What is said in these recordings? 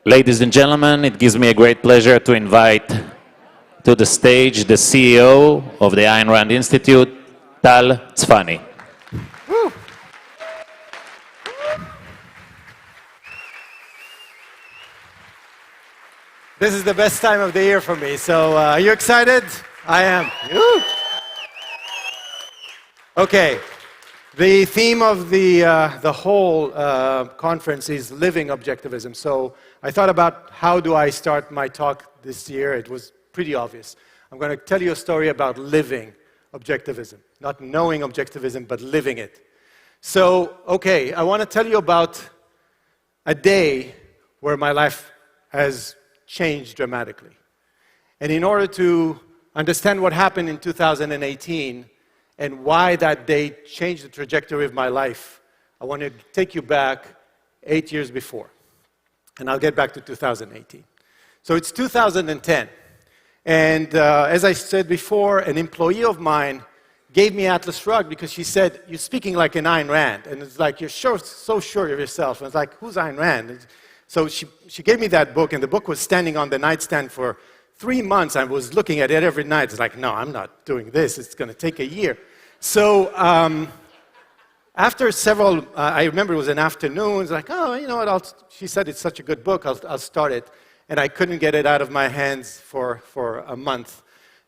Ladies and gentlemen, it gives me a great pleasure to invite to the stage the CEO of the Ayn Rand Institute, Tal Tsfany. This is the best time of the year for me, so are you excited? I am. Woo. Okay, the theme of the whole conference is living objectivism. So I thought about how do I start my talk this year. It was pretty obvious. I'm going to tell you a story about living objectivism, not knowing objectivism, but living it. So, okay, I want to tell you about a day where my life has changed dramatically. And in order to understand what happened in 2018 and why that day changed the trajectory of my life, I want to take you back 8 years before. And I'll get back to 2018. So it's 2010. And as I said before, an employee of mine gave me Atlas Shrugged because she said, "You're speaking like an Ayn Rand." And it's like, "You're so sure of yourself." And it's like, "Who's Ayn Rand?" So she gave me that book, and the book was standing on the nightstand for 3 months. I was looking at it every night. It's like, no, I'm not doing this. It's going to take a year. So after several, I remember it was an afternoon. It's like, oh, you know what? She said it's such a good book. I'll start it. And I couldn't get it out of my hands for a month.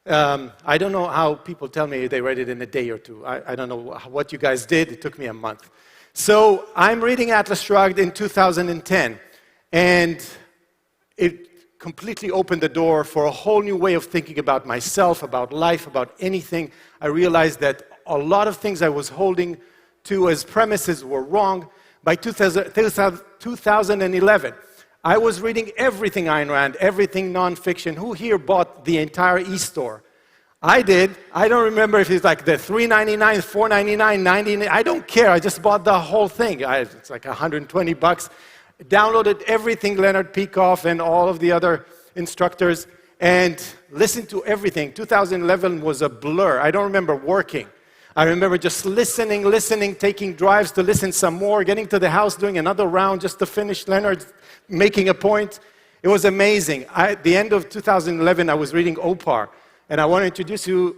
I don't know how people tell me they read it in a day or two. I don't know what you guys did. It took me a month. So I'm reading Atlas Shrugged in 2010. And it completely opened the door for a whole new way of thinking about myself, about life, about anything. I realized that a lot of things I was holding to as premises were wrong. By 2011, I was reading everything Ayn Rand, everything nonfiction. Who here bought the entire e-store? I did. I don't remember if it's like the $3.99, $4.99, $99. I don't care. I just bought the whole thing. It's like $120. Downloaded everything, Leonard Peikoff and all of the other instructors, and listened to everything. 2011 was a blur. I don't remember working. I remember just listening, taking drives to listen some more, getting to the house, doing another round just to finish Leonard making a point. It was amazing. At the end of 2011, I was reading OPAR, and I want to introduce you,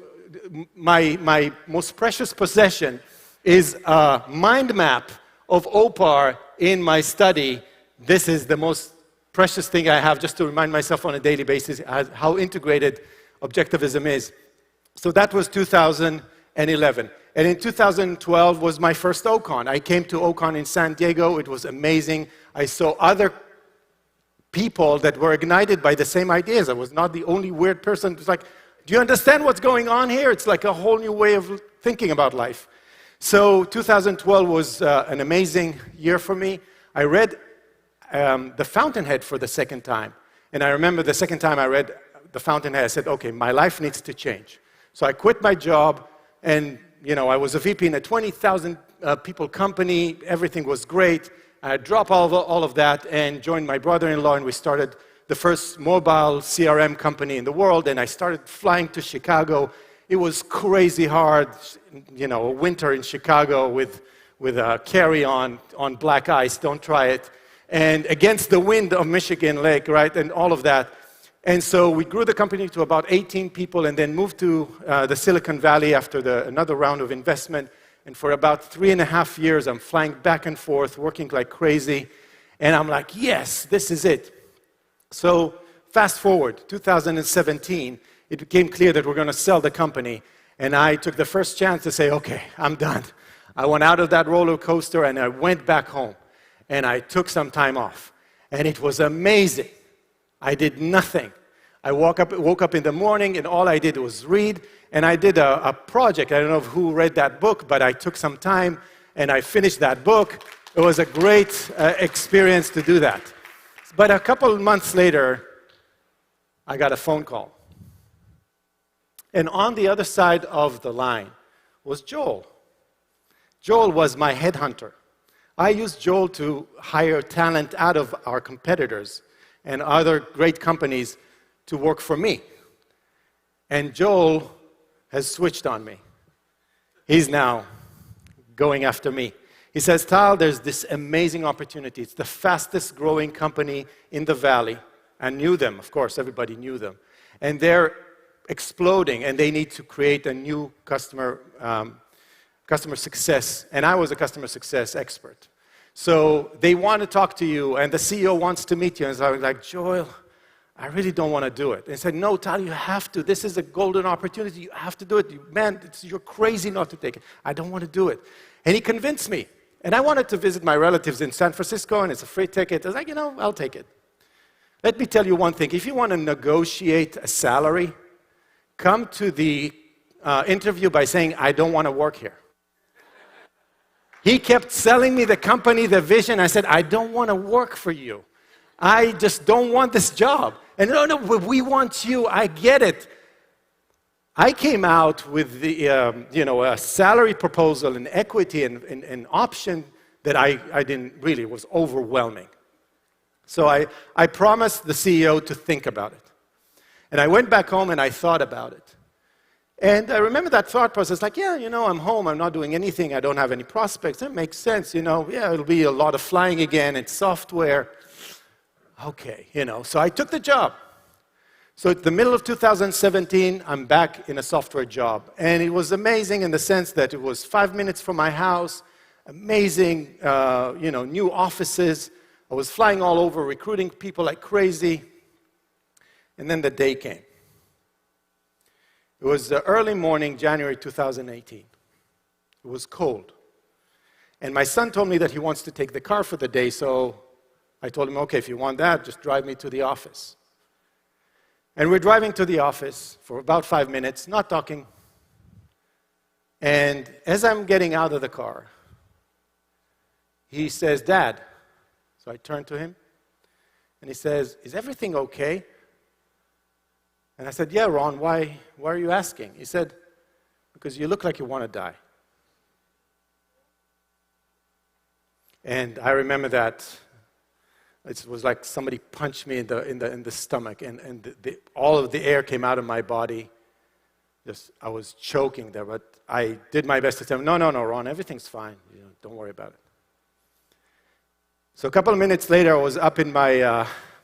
my most precious possession is a mind map of OPAR in my study. This is the most precious thing I have just to remind myself on a daily basis how integrated objectivism is. So that was 2011. And in 2012 was my first OCON. I came to OCON in San Diego. It was amazing. I saw other people that were ignited by the same ideas. I was not the only weird person. It was like, do you understand what's going on here? It's like a whole new way of thinking about life. So 2012 was an amazing year for me. I read The Fountainhead for the second time. And I remember the second time I read The Fountainhead, I said, okay, my life needs to change. So I quit my job, and I was a VP in a 20,000 people company. Everything was great. I dropped all of that and joined my brother-in-law, and we started the first mobile CRM company in the world, and I started flying to Chicago. It was crazy hard, winter in Chicago with a carry-on on black ice, don't try it, and against the wind of Michigan Lake, right, and all of that. And so we grew the company to about 18 people and then moved to the Silicon Valley after another round of investment. And for about 3.5 years, I'm flying back and forth, working like crazy. And I'm like, yes, this is it. So fast forward, 2017, it became clear that we're going to sell the company. And I took the first chance to say, okay, I'm done. I went out of that roller coaster and I went back home. And I took some time off. And it was amazing. I did nothing. I woke up in the morning and all I did was read. And I did a project. I don't know who read that book, but I took some time and I finished that book. It was a great experience to do that. But a couple of months later, I got a phone call. And on the other side of the line was Joel. Joel was my headhunter. I used Joel to hire talent out of our competitors and other great companies to work for me. And Joel has switched on me. He's now going after me. He says, Tal, there's this amazing opportunity. It's the fastest growing company in the Valley. I knew them, of course, everybody knew them. And they're exploding, and they need to create a new customer success. And I was a customer success expert. So they want to talk to you, and the CEO wants to meet you. And so I was like, Joel, I really don't want to do it. And he said, no, Tal, you have to. This is a golden opportunity. You have to do it. Man, you're crazy not to take it. I don't want to do it. And he convinced me. And I wanted to visit my relatives in San Francisco, and it's a free ticket. I was like, I'll take it. Let me tell you one thing. If you want to negotiate a salary, come to the interview by saying, I don't want to work here. He kept selling me the company, the vision. I said, I don't want to work for you. I just don't want this job. And no, we want you. I get it. I came out with the, a salary proposal and equity and option that I didn't really, it was overwhelming. So I promised the CEO to think about it. And I went back home and I thought about it. And I remember that thought process, like, I'm home, I'm not doing anything, I don't have any prospects. That makes sense, it'll be a lot of flying again, it's software. Okay, so I took the job. So at the middle of 2017, I'm back in a software job. And it was amazing in the sense that it was 5 minutes from my house, amazing, new offices. I was flying all over, recruiting people like crazy. And then the day came. It was the early morning, January 2018. It was cold. And my son told me that he wants to take the car for the day, so I told him, okay, if you want that, just drive me to the office. And we're driving to the office for about 5 minutes, not talking. And as I'm getting out of the car, he says, Dad. So I turn to him, and he says, is everything okay? And I said, yeah, Ron, why are you asking? He said, because you look like you want to die. And I remember that it was like somebody punched me in the stomach, and all of the air came out of my body. I was choking there, but I did my best to tell him, no, Ron, everything's fine. Don't worry about it. So a couple of minutes later, I was up in my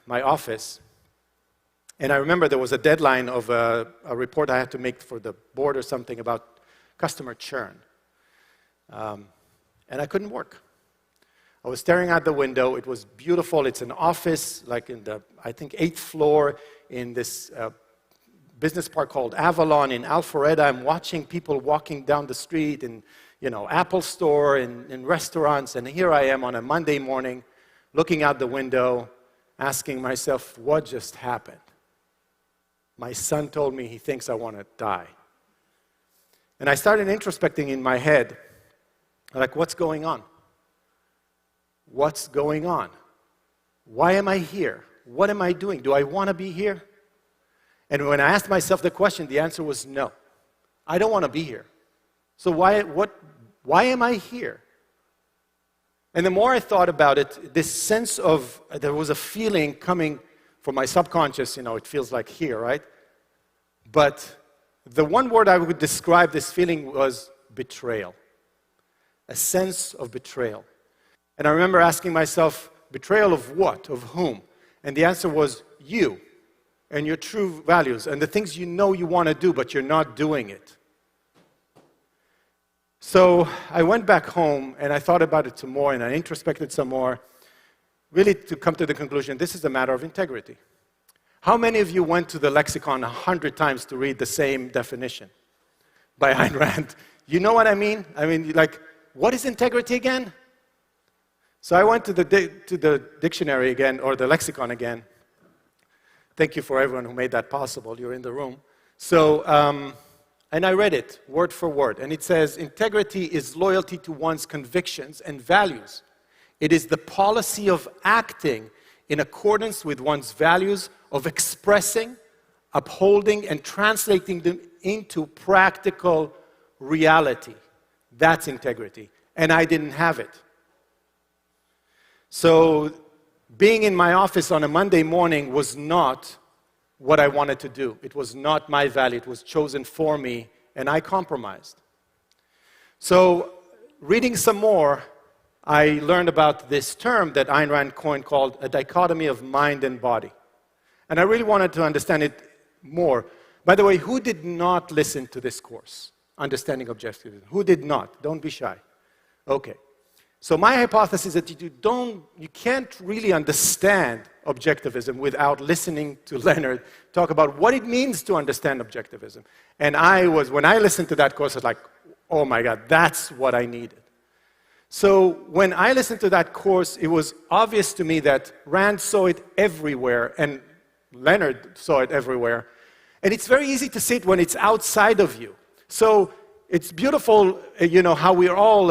office. And I remember there was a deadline of a report I had to make for the board or something about customer churn. And I couldn't work. I was staring out the window. It was beautiful. It's an office, like in the, I think, 8th floor in this business park called Avalon in Alpharetta. I'm watching people walking down the street in, Apple Store and restaurants. And here I am on a Monday morning, looking out the window, asking myself, what just happened? My son told me he thinks I want to die. And I started introspecting in my head, like, what's going on? What's going on? Why am I here? What am I doing? Do I want to be here? And when I asked myself the question, the answer was no. I don't want to be here. So why am I here? And the more I thought about it, this sense of, there was a feeling coming from my subconscious, it feels like here, right? But the one word I would describe this feeling was betrayal. A sense of betrayal. And I remember asking myself, betrayal of what? Of whom? And the answer was you and your true values and the things you know you want to do, but you're not doing it. So I went back home and I thought about it some more and I introspected some more, really to come to the conclusion, this is a matter of integrity. How many of you went to the lexicon 100 times to read the same definition by Ayn Rand? You know what I mean? I mean, like, what is integrity again? So I went to the dictionary again, or the lexicon again. Thank you for everyone who made that possible. You're in the room. So, and I read it word for word. And it says, integrity is loyalty to one's convictions and values. It is the policy of acting in accordance with one's values, of expressing, upholding, and translating them into practical reality. That's integrity. And I didn't have it. So being in my office on a Monday morning was not what I wanted to do. It was not my value. It was chosen for me, and I compromised. So reading some more, I learned about this term that Ayn Rand coined called a dichotomy of mind and body. And I really wanted to understand it more. By the way, who did not listen to this course, Understanding Objectivism? Who did not? Don't be shy. Okay. So my hypothesis is that you can't really understand Objectivism without listening to Leonard talk about what it means to understand Objectivism. And when I listened to that course, I was like, oh my God, that's what I needed. So when I listened to that course, it was obvious to me that Rand saw it everywhere, and Leonard saw it everywhere. And it's very easy to see it when it's outside of you. So it's beautiful, how we all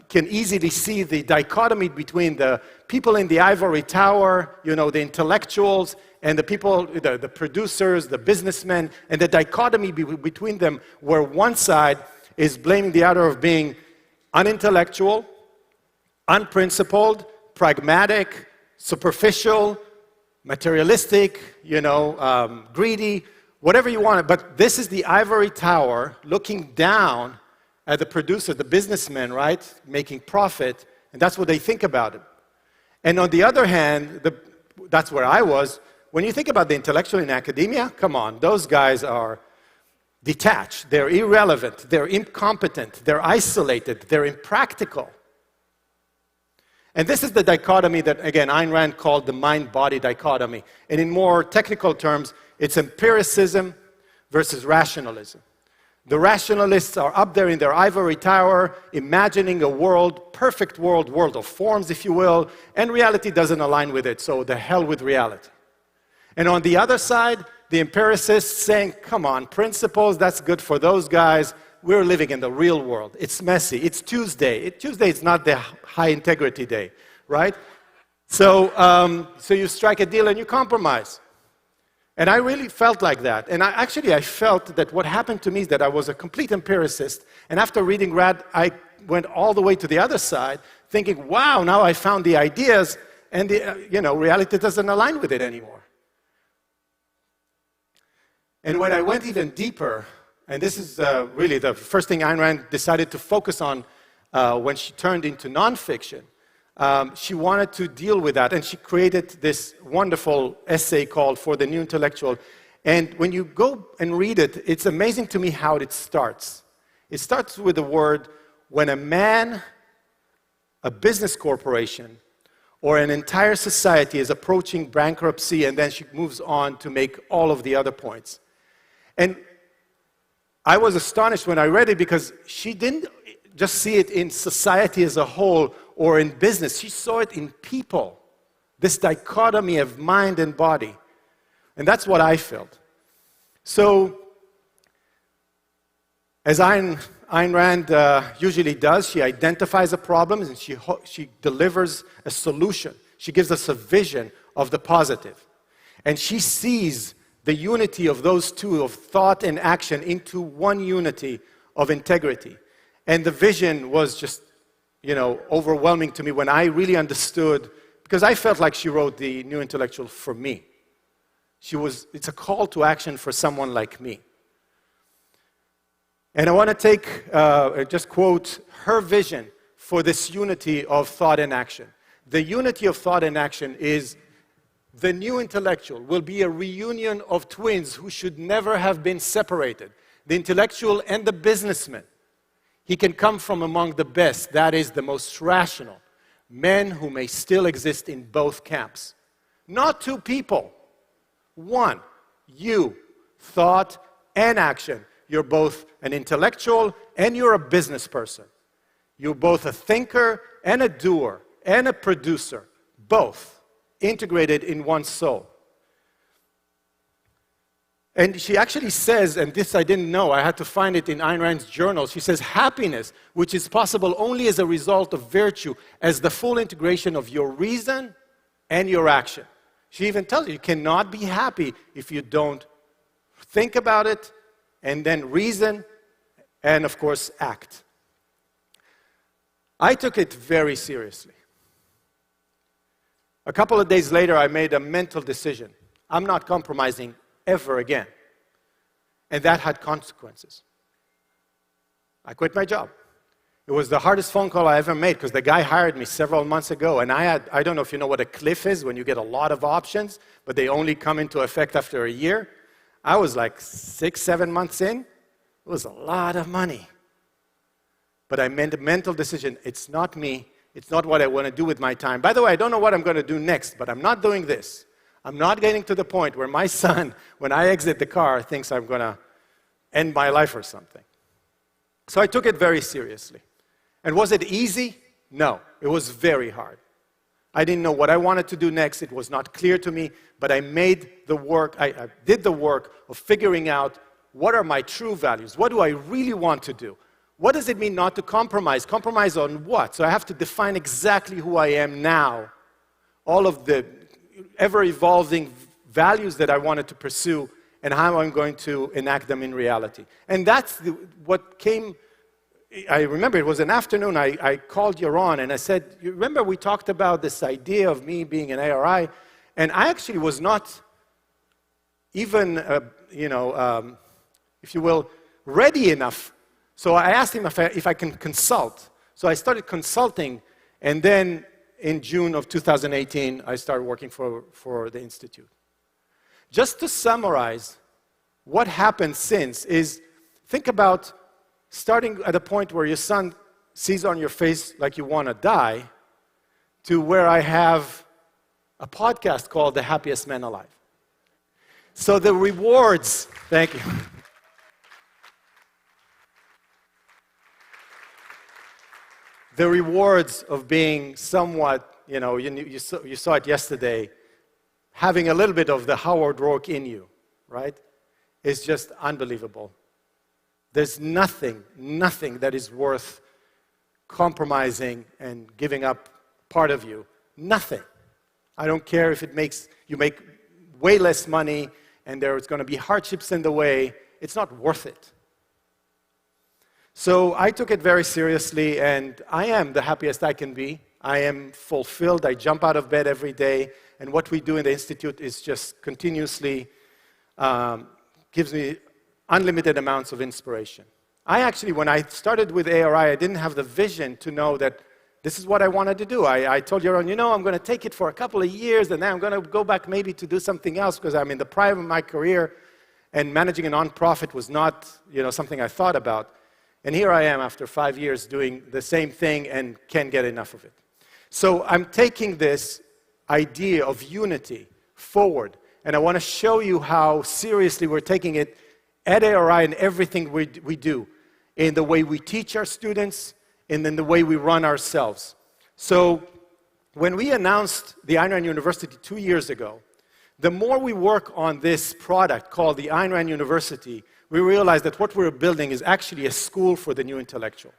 can easily see the dichotomy between the people in the ivory tower, the intellectuals, and the people, the producers, the businessmen, and the dichotomy between them, where one side is blaming the other of being unintellectual, unprincipled, pragmatic, superficial, materialistic, greedy, whatever you want. But this is the ivory tower looking down at the producer, the businessman, right, making profit, and that's what they think about it. And on the other hand, that's where I was. When you think about the intellectual in academia, come on, those guys are detached, they're irrelevant, they're incompetent, they're isolated, they're impractical. And this is the dichotomy that, again, Ayn Rand called the mind-body dichotomy. And in more technical terms, it's empiricism versus rationalism. The rationalists are up there in their ivory tower, imagining a world, perfect world of forms, if you will, and reality doesn't align with it, so the hell with reality. And on the other side, the empiricists saying, come on, principles, that's good for those guys. We're living in the real world. It's messy. It's Tuesday. Tuesday is not the high integrity day, right? So you strike a deal and you compromise. And I really felt like that. And I felt that what happened to me is that I was a complete empiricist. And after reading Rand, I went all the way to the other side, thinking, wow, now I found the ideas, and reality doesn't align with it anymore. And when I went even deeper, and this is really the first thing Ayn Rand decided to focus on when she turned into nonfiction, she wanted to deal with that, and she created this wonderful essay called For the New Intellectual. And when you go and read it, it's amazing to me how it starts. It starts with the word, when a man, a business corporation, or an entire society is approaching bankruptcy, and then she moves on to make all of the other points. And I was astonished when I read it because she didn't just see it in society as a whole or in business. She saw it in people, this dichotomy of mind and body. And that's what I felt. So, as Ayn Rand usually does, she identifies a problem and she delivers a solution. She gives us a vision of the positive. And she sees the unity of those two, of thought and action, into one unity of integrity. And the vision was just, overwhelming to me when I really understood, because I felt like she wrote the New Intellectual for me. It's a call to action for someone like me. And I want to just quote her vision for this unity of thought and action. The unity of thought and action is the new intellectual will be a reunion of twins who should never have been separated. The intellectual and the businessman. He can come from among the best, that is, the most rational, men who may still exist in both camps. Not two people. One, you, thought and action. You're both an intellectual and you're a business person. You're both a thinker and a doer and a producer, both integrated in one soul. And she actually says, and this I didn't know, I had to find it in Ayn Rand's journal, she says, happiness, which is possible only as a result of virtue, as the full integration of your reason and your action. She even tells you cannot be happy if you don't think about it, and then reason, and of course, act. I took it very seriously. A couple of days later, I made a mental decision. I'm not compromising ever again. And that had consequences. I quit my job. It was the hardest phone call I ever made because the guy hired me several months ago, and I don't know if you know what a cliff is when you get a lot of options, but they only come into effect after a year. I was like 6, 7 months in. It was a lot of money. But I made a mental decision. It's not me. It's not what I want to do with my time. By the way, I don't know what I'm going to do next, but I'm not doing this. I'm not getting to the point where my son, when I exit the car, thinks I'm going to end my life or something. So I took it very seriously. And was it easy? No, it was very hard. I didn't know what I wanted to do next. It was not clear to me, but I made the work, I did the work of figuring out what are my true values? What do I really want to do? What does it mean not to compromise? Compromise on what? So I have to define exactly who I am now, all of the ever-evolving values that I wanted to pursue, and how I'm going to enact them in reality. And that's what came. I remember it was an afternoon, I called Yaron and I said, you remember we talked about this idea of me being an ARI? And I actually was not even, if you will, ready enough. So I asked him if I can consult. So I started consulting, and then in June of 2018, I started working for the Institute. Just to summarize, what happened since is, think about starting at a point where your son sees on your face like you want to die, to where I have a podcast called The Happiest Man Alive. So the rewards, thank you. The rewards of being somewhat, you saw it yesterday, having a little bit of the Howard Rourke in you, right, is just unbelievable. There's nothing that is worth compromising and giving up part of you. Nothing. I don't care if it makes you make way less money and there's going to be hardships in the way. It's not worth it. So I took it very seriously, and I am the happiest I can be. I am fulfilled. I jump out of bed every day, and what we do in the Institute is just continuously gives me unlimited amounts of inspiration. I actually, when I started with ARI, I didn't have the vision to know that this is what I wanted to do. I told Yaron, I'm going to take it for a couple of years, and then I'm going to go back maybe to do something else, because I'm in the prime of my career, and managing a nonprofit was not something I thought about. And here I am after 5 years doing the same thing and can't get enough of it. So I'm taking this idea of unity forward, and I want to show you how seriously we're taking it at ARI in everything we do, in the way we teach our students, and in the way we run ourselves. So when we announced the Ayn Rand University 2 years ago, the more we work on this product called the Ayn Rand University, we realized that what we're building is actually a school for the new intellectual.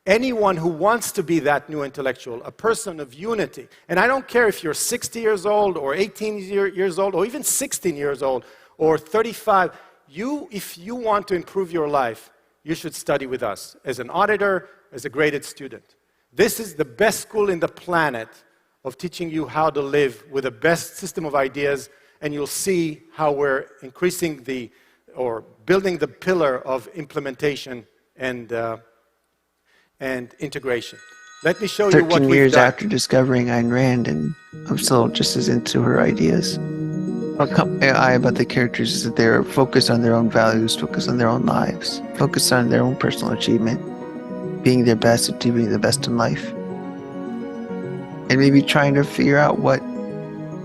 Anyone who wants to be that new intellectual, a person of unity, and I don't care if you're 60 years old or 18 years old or even 16 years old or 35, if you want to improve your life, you should study with us as an auditor, as a graded student. This is the best school in the planet of teaching you how to live with the best system of ideas, and you'll see how we're increasing or building the pillar of implementation and integration. Let me show you what we've done. 13 years after discovering Ayn Rand, and I'm still just as into her ideas. AI about the characters is that they're focused on their own values, focused on their own lives, focused on their own personal achievement, being their best, achieving the best in life, and maybe trying to figure out what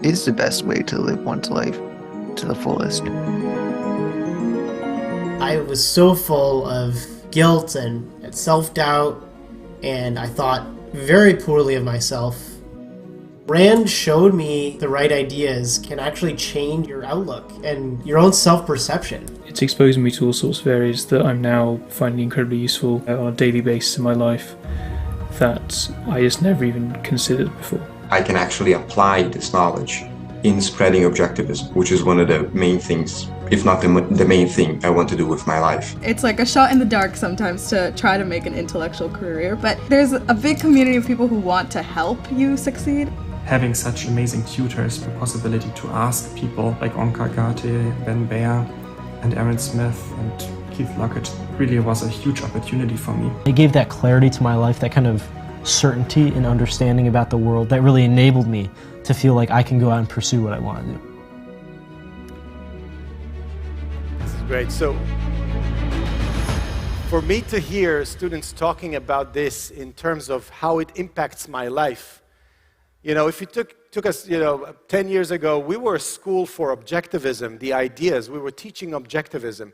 is the best way to live one's life to the fullest. I was so full of guilt and self-doubt, and I thought very poorly of myself. Rand showed me the right ideas can actually change your outlook and your own self-perception. It's exposing me to all sorts of areas that I'm now finding incredibly useful on a daily basis in my life that I just never even considered before. I can actually apply this knowledge in spreading objectivism, which is one of the main things, if not the main thing I want to do with my life. It's like a shot in the dark sometimes to try to make an intellectual career, but there's a big community of people who want to help you succeed. Having such amazing tutors, the possibility to ask people like Onkar Gate, Ben Baer, and Aaron Smith, and Keith Lockett really was a huge opportunity for me. It gave that clarity to my life, that kind of certainty and understanding about the world that really enabled me to feel like I can go out and pursue what I want to do. This is great. So, for me to hear students talking about this in terms of how it impacts my life, you know, if you took us, 10 years ago, we were a school for objectivism, the ideas. We were teaching objectivism.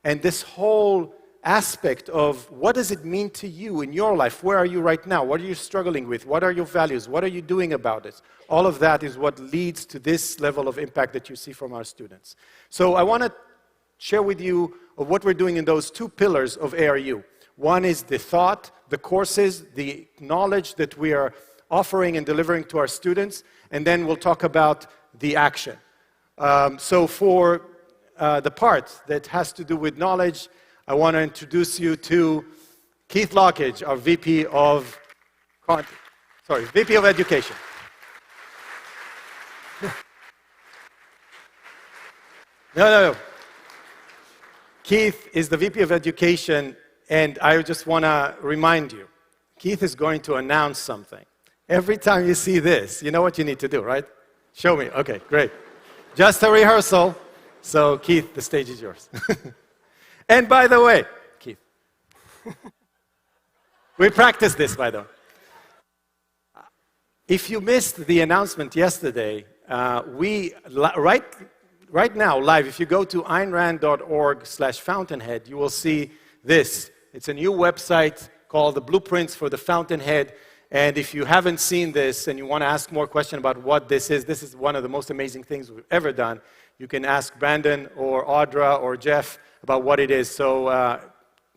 And this whole aspect of what does it mean to you in your life? Where are you right now? What are you struggling with? What are your values? What are you doing about it? All of that is what leads to this level of impact that you see from our students. So I want to share with you of what we're doing in those two pillars of ARU. One is the thought, the courses, the knowledge that we are offering and delivering to our students, and then we'll talk about the action. So for the part that has to do with knowledge, I want to introduce you to Keith Lockett, our VP of Education. No. Keith is the VP of Education, and I just want to remind you, Keith is going to announce something. Every time you see this, you know what you need to do, right? Show me. Okay, great. Just a rehearsal. So, Keith, the stage is yours. And by the way, Keith, we practiced this, by the way. If you missed the announcement yesterday, right now, live, if you go to aynrand.org/fountainhead, you will see this. It's a new website called The Blueprints for the Fountainhead. And if you haven't seen this and you want to ask more questions about what this is one of the most amazing things we've ever done. You can ask Brandon or Audra or Jeff about what it is. So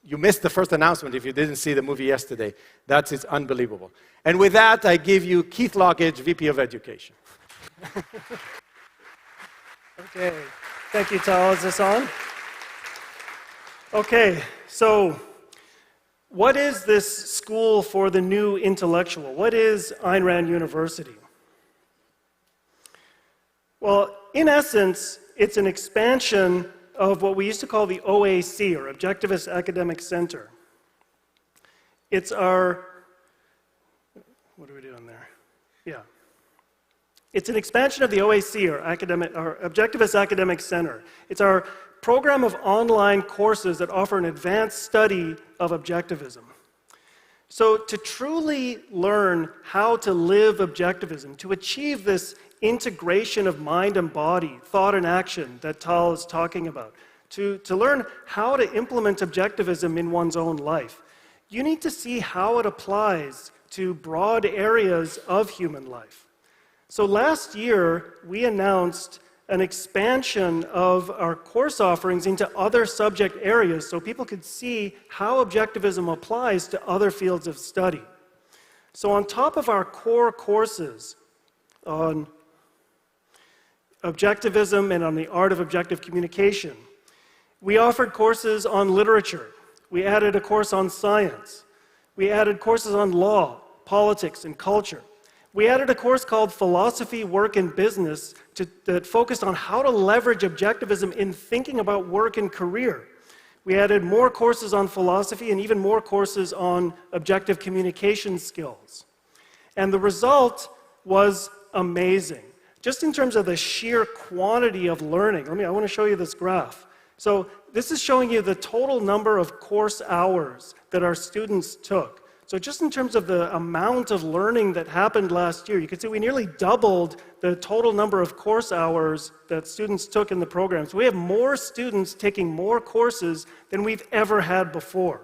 you missed the first announcement if you didn't see the movie yesterday. It's unbelievable. And with that, I give you Keith Lockett, VP of Education. Okay, thank you, Tal. Is this on? Okay, so what is this school for the new intellectual? What is Ayn Rand University? Well, in essence, it's an expansion of what we used to call the OAC, or Objectivist Academic Center. It's our, what are we doing there? Yeah. It's an expansion of the OAC, or Objectivist Academic Center. It's our program of online courses that offer an advanced study of objectivism. So to truly learn how to live objectivism, to achieve this integration of mind and body, thought and action that Tal is talking about, to learn how to implement objectivism in one's own life, you need to see how it applies to broad areas of human life. So last year, we announced an expansion of our course offerings into other subject areas so people could see how objectivism applies to other fields of study. So on top of our core courses on objectivism and on the art of objective communication, we offered courses on literature. We added a course on science. We added courses on law, politics, and culture. We added a course called Philosophy, Work, and Business that focused on how to leverage objectivism in thinking about work and career. We added more courses on philosophy and even more courses on objective communication skills. And the result was amazing. Just in terms of the sheer quantity of learning, I want to show you this graph. So this is showing you the total number of course hours that our students took. So just in terms of the amount of learning that happened last year, you can see we nearly doubled the total number of course hours that students took in the program. So we have more students taking more courses than we've ever had before.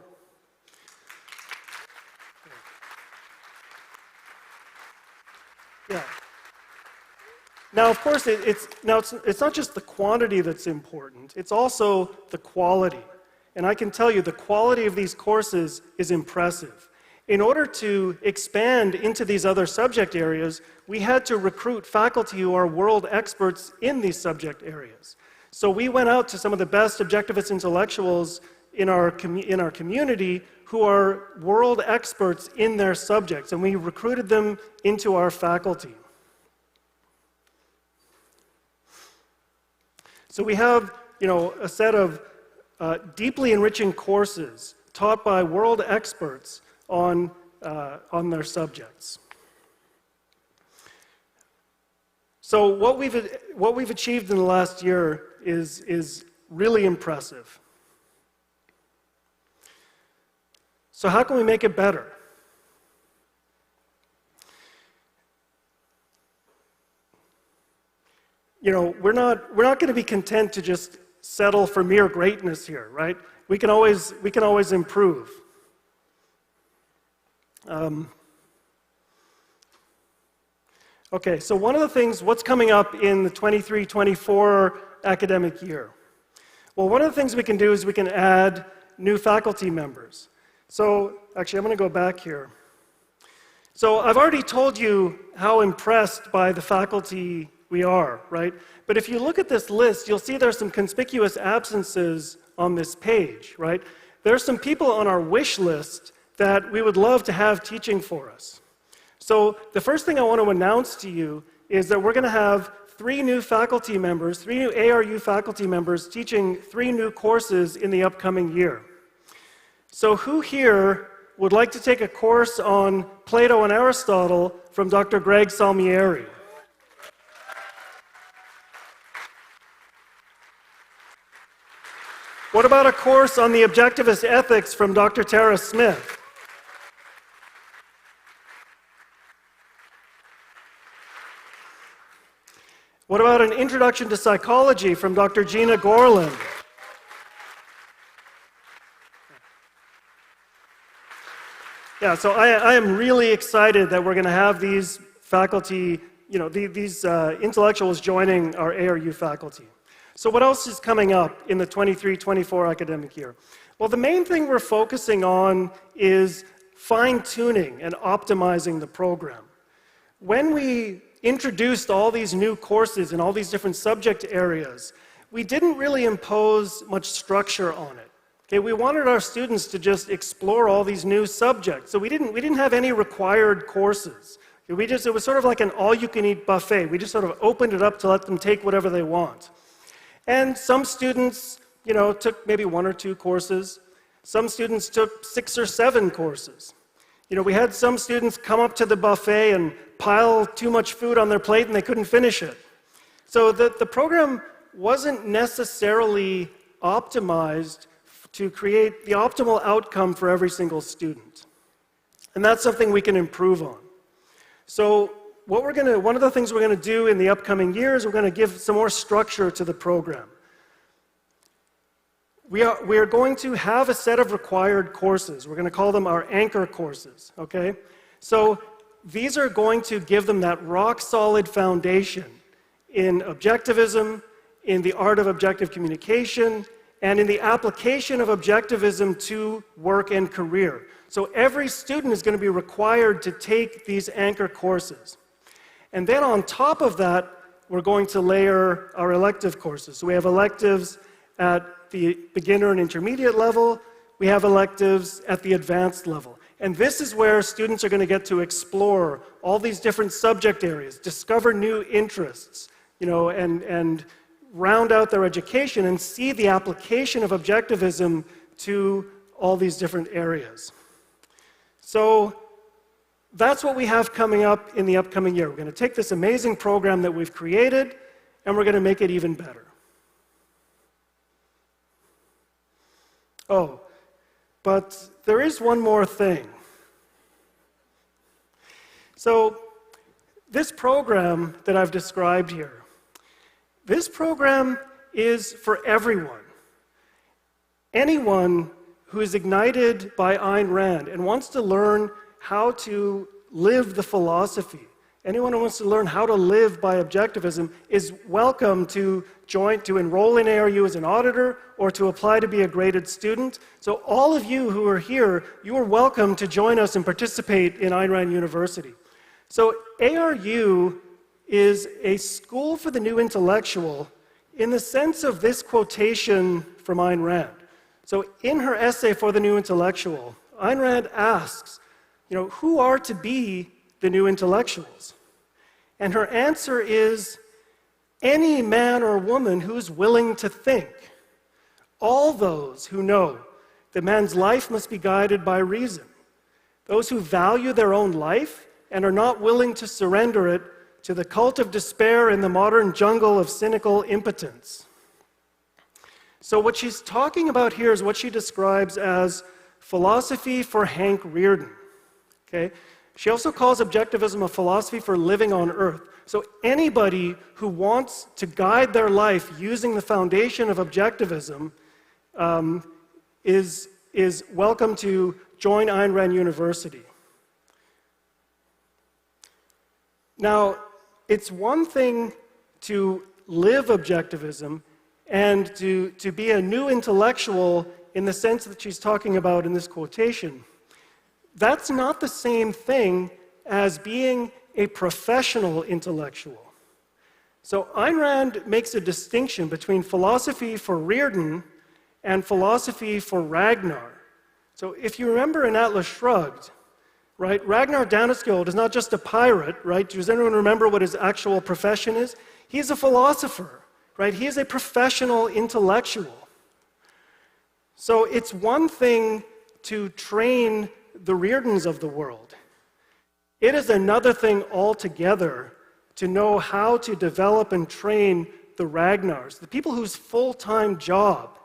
Yeah. Now, of course, it's not just the quantity that's important, it's also the quality. And I can tell you the quality of these courses is impressive. In order to expand into these other subject areas, we had to recruit faculty who are world experts in these subject areas. So we went out to some of the best objectivist intellectuals in our community who are world experts in their subjects, and we recruited them into our faculty. So we have, a set of deeply enriching courses taught by world experts on their subjects. So what we've achieved in the last year is really impressive. So how can we make it better? You know, we're not going to be content to just settle for mere greatness here, right? We can always improve. Okay, so one of the things, what's coming up in the 23-24 academic year? Well, one of the things we can do is we can add new faculty members. So, actually, I'm going to go back here. So, I've already told you how impressed by the faculty we are, right? But if you look at this list, you'll see there's some conspicuous absences on this page, right? There's some people on our wish list that we would love to have teaching for us. So the first thing I want to announce to you is that we're going to have 3 new faculty members, 3 new ARU faculty members teaching 3 new courses in the upcoming year. So who here would like to take a course on Plato and Aristotle from Dr. Greg Salmieri? What about a course on the Objectivist ethics from Dr. Tara Smith? What about an introduction to psychology from Dr. Gina Gorlin? Yeah, so I am really excited that we're going to have these faculty, you know, these intellectuals joining our ARU faculty. So what else is coming up in the 23-24 academic year? Well, the main thing we're focusing on is fine-tuning and optimizing the program. When we introduced all these new courses in all these different subject areas, we didn't really impose much structure on it. Okay, we wanted our students to just explore all these new subjects. So we didn't have any required courses. It was sort of like an all-you-can-eat buffet. We just sort of opened it up to let them take whatever they want. And some students, you know, took maybe 1 or 2 courses. Some students took 6 or 7 courses. You know, we had some students come up to the buffet and pile too much food on their plate and they couldn't finish it. So the program wasn't necessarily optimized to create the optimal outcome for every single student. And that's something we can improve on. So one of the things we're going to do in the upcoming years, we're going to give some more structure to the program. We are going to have a set of required courses. We're going to call them our anchor courses, okay? So these are going to give them that rock-solid foundation in objectivism, in the art of objective communication, and in the application of objectivism to work and career. So every student is going to be required to take these anchor courses. And then on top of that, we're going to layer our elective courses. So we have electives at the beginner and intermediate level. We have electives at the advanced level. And this is where students are going to get to explore all these different subject areas, discover new interests, you know, and round out their education and see the application of objectivism to all these different areas. So that's what we have coming up in the upcoming year. We're going to take this amazing program that we've created and we're going to make it even better. Oh, but there is one more thing. So this program that I've described here, this program is for everyone. Anyone who is ignited by Ayn Rand and wants to learn how to live the philosophy, anyone who wants to learn how to live by objectivism is welcome to enroll in ARU as an auditor or to apply to be a graded student. So all of you who are here, you are welcome to join us and participate in Ayn Rand University. So ARU is a school for the new intellectual in the sense of this quotation from Ayn Rand. So in her essay for the new intellectual, Ayn Rand asks, you know, who are to be the new intellectuals? And her answer is any man or woman who's willing to think. All those who know that man's life must be guided by reason. Those who value their own life and are not willing to surrender it to the cult of despair in the modern jungle of cynical impotence. So what she's talking about here is what she describes as philosophy for Hank Rearden. Okay? She also calls objectivism a philosophy for living on earth. So anybody who wants to guide their life using the foundation of objectivism is welcome to join Ayn Rand University. Now, it's one thing to live objectivism and to be a new intellectual in the sense that she's talking about in this quotation. That's not the same thing as being a professional intellectual. So Ayn Rand makes a distinction between philosophy for Rearden and philosophy for Ragnar. So if you remember in Atlas Shrugged, right, Ragnar Danaskild is not just a pirate, right? Does anyone remember what his actual profession is? He's a philosopher, right? He is a professional intellectual. So it's one thing to train the Reardens of the world. It is another thing altogether to know how to develop and train the Ragnars, the people whose full-time job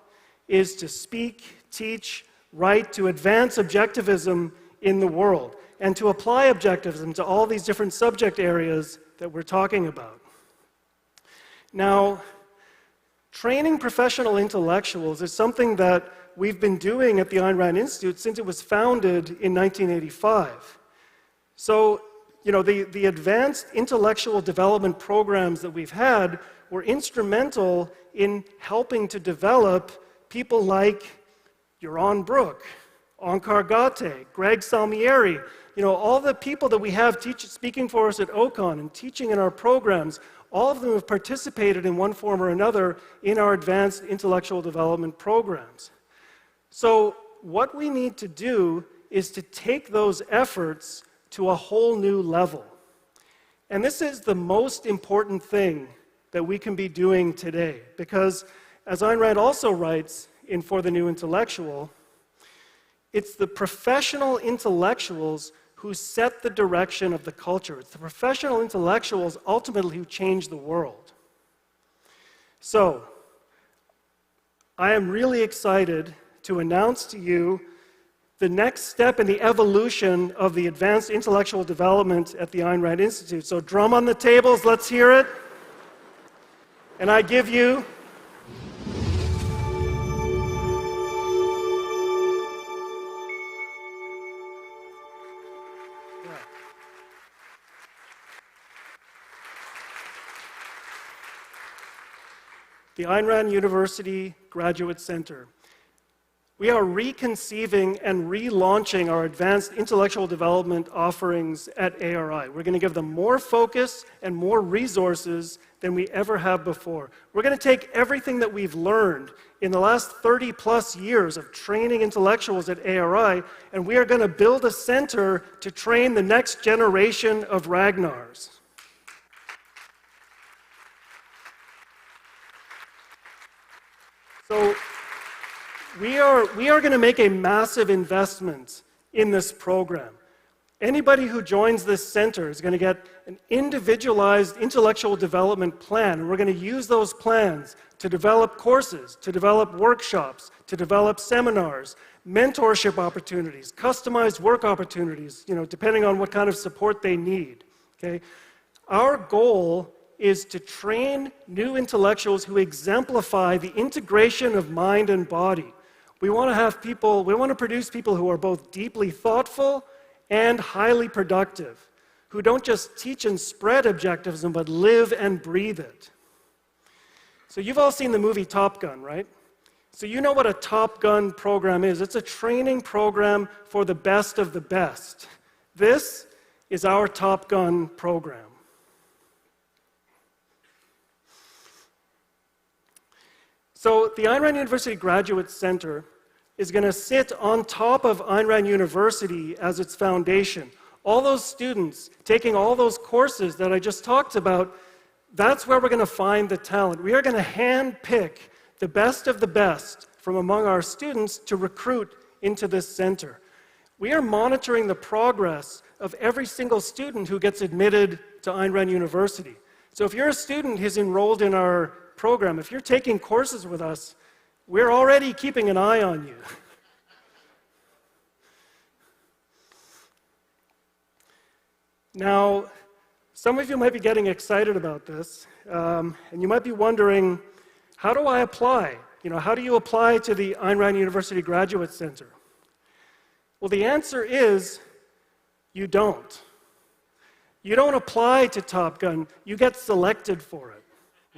is to speak, teach, write, to advance objectivism in the world, and to apply objectivism to all these different subject areas that we're talking about. Now, training professional intellectuals is something that we've been doing at the Ayn Rand Institute since it was founded in 1985. So, you know, the advanced intellectual development programs that we've had were instrumental in helping to develop people like Yaron Brook, Onkar Ghate, Greg Salmieri, you know, all the people that we have speaking for us at OCON and teaching in our programs, all of them have participated in one form or another in our advanced intellectual development programs. So what we need to do is to take those efforts to a whole new level. And this is the most important thing that we can be doing today, because as Ayn Rand also writes in For the New Intellectual, it's the professional intellectuals who set the direction of the culture. It's the professional intellectuals ultimately who change the world. So, I am really excited to announce to you the next step in the evolution of the advanced intellectual development at the Ayn Rand Institute. So drum on the tables, let's hear it. And I give you the Ayn Rand University Graduate Center. We are reconceiving and relaunching our advanced intellectual development offerings at ARI. We're going to give them more focus and more resources than we ever have before. We're going to take everything that we've learned in the last 30 plus years of training intellectuals at ARI, and we are going to build a center to train the next generation of Ragnars. So we are going to make a massive investment in this program. Anybody who joins this center is going to get an individualized intellectual development plan, and we're going to use those plans to develop courses, to develop workshops, to develop seminars, mentorship opportunities, customized work opportunities, you know, depending on what kind of support they need. Okay? Our goal is to train new intellectuals who exemplify the integration of mind and body. We want to produce people who are both deeply thoughtful and highly productive, who don't just teach and spread objectivism, but live and breathe it. So you've all seen the movie Top Gun, right? So you know what a Top Gun program is. It's a training program for the best of the best. This is our Top Gun program. So the Ayn Rand University Graduate Center is going to sit on top of Ayn Rand University as its foundation. All those students taking all those courses that I just talked about, that's where we're going to find the talent. We are going to handpick the best of the best from among our students to recruit into this center. We are monitoring the progress of every single student who gets admitted to Ayn Rand University. So if you're a student who's enrolled in our program, if you're taking courses with us, we're already keeping an eye on you. Now, some of you might be getting excited about this, and you might be wondering, how do I apply? How do you apply to the Ayn Rand University Graduate Center? Well, the answer is, you don't. You don't apply to Top Gun, you get selected for it,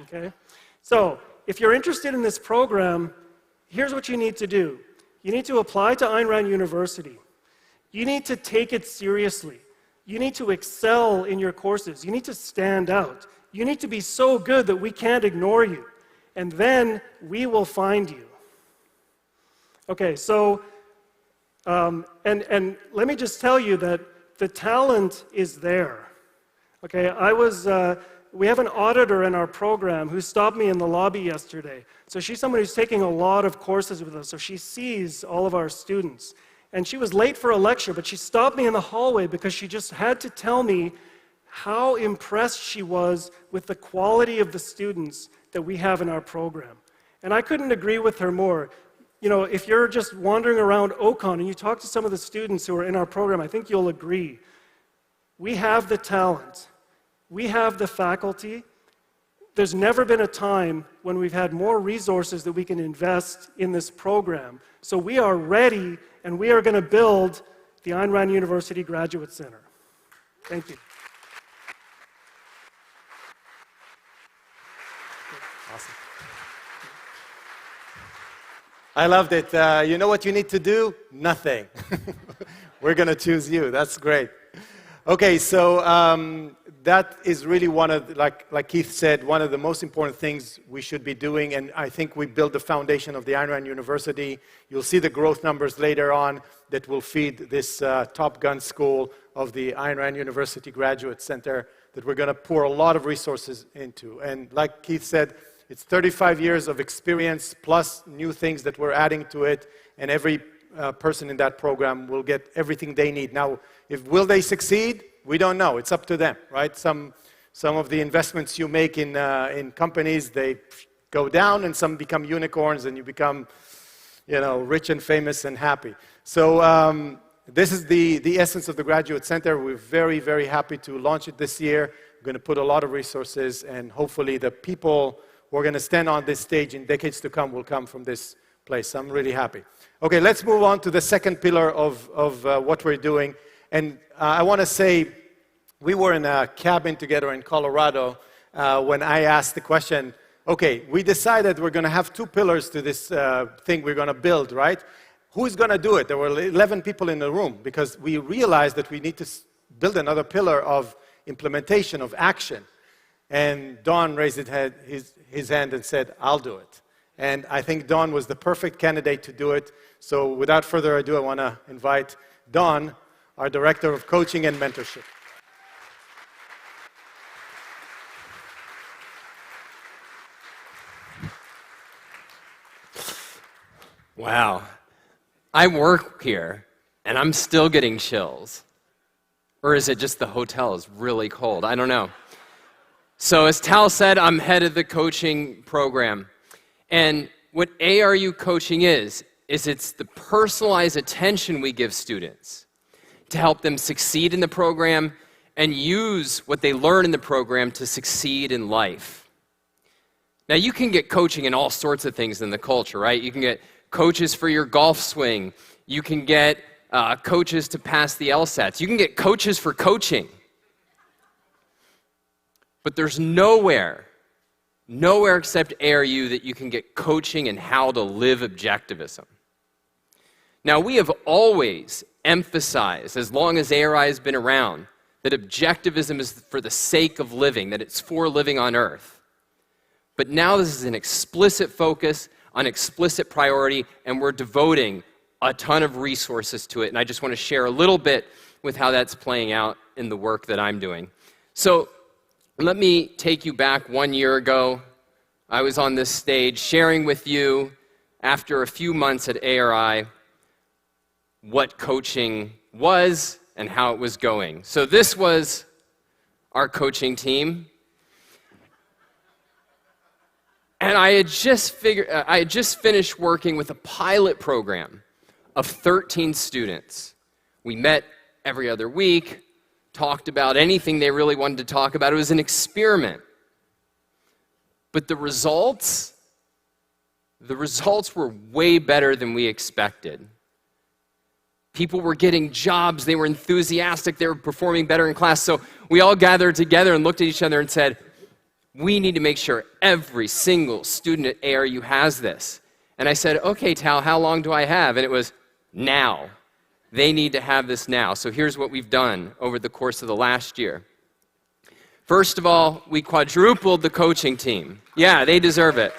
okay? So, if you're interested in this program, here's what you need to do. You need to apply to Ayn Rand University. You need to take it seriously. You need to excel in your courses. You need to stand out. You need to be so good that we can't ignore you. And then we will find you. Okay, so, and let me just tell you that the talent is there. Okay, we have an auditor in our program who stopped me in the lobby yesterday. So she's somebody who's taking a lot of courses with us, so she sees all of our students. And she was late for a lecture, but she stopped me in the hallway because she just had to tell me how impressed she was with the quality of the students that we have in our program. And I couldn't agree with her more. If you're just wandering around OCON and you talk to some of the students who are in our program, I think you'll agree. We have the talent. We have the faculty. There's never been a time when we've had more resources that we can invest in this program. So we are ready, and we are going to build the Ayn Rand University Graduate Center. Thank you. Awesome. I loved it. You know what you need to do? Nothing. We're going to choose you. That's great. Okay, so that is really one of, like Keith said, one of the most important things we should be doing, and I think we built the foundation of the Ayn Rand University. You'll see the growth numbers later on that will feed this Top Gun school of the Ayn Rand University Graduate Center that we're going to pour a lot of resources into. And like Keith said, it's 35 years of experience plus new things that we're adding to it, and every person in that program will get everything they need. Now, will they succeed? We don't know. It's up to them, right? Some of the investments you make in companies, they go down, and some become unicorns, and you become, rich and famous and happy. So this is the essence of the Graduate Center. We're very, very happy to launch it this year. We're going to put a lot of resources, and hopefully the people who are going to stand on this stage in decades to come will come from this place. I'm really happy. Okay, let's move on to the second pillar of what we're doing. And I want to say, we were in a cabin together in Colorado when I asked the question, okay, we decided we're going to have two pillars to this thing we're going to build, right? Who's going to do it? There were 11 people in the room because we realized that we need to build another pillar of implementation, of action. And Don raised his hand and said, I'll do it. And I think Don was the perfect candidate to do it. So without further ado, I want to invite Don, our Director of Coaching and Mentorship. Wow. I work here, and I'm still getting chills. Or is it just the hotel is really cold? I don't know. So as Tal said, I'm head of the coaching program. And what ARU coaching is it's the personalized attention we give students to help them succeed in the program and use what they learn in the program to succeed in life. Now, you can get coaching in all sorts of things in the culture, right? You can get coaches for your golf swing. You can get coaches to pass the LSATs. You can get coaches for coaching. But there's nowhere except ARU that you can get coaching in how to live objectivism. Now, we have always emphasized, as long as ARI has been around, that objectivism is for the sake of living, that it's for living on Earth. But now this is an explicit focus, an explicit priority, and we're devoting a ton of resources to it. And I just want to share a little bit with how that's playing out in the work that I'm doing. So let me take you back 1 year ago. I was on this stage sharing with you after a few months at ARI, what coaching was and how it was going. So this was our coaching team. And I had just finished working with a pilot program of 13 students. We met every other week, talked about anything they really wanted to talk about. It was an experiment. But the results were way better than we expected. People were getting jobs, they were enthusiastic, they were performing better in class. So we all gathered together and looked at each other and said, we need to make sure every single student at ARU has this. And I said, okay, Tal, how long do I have? And it was, now. They need to have this now. So here's what we've done over the course of the last year. First of all, we quadrupled the coaching team. Yeah, they deserve it.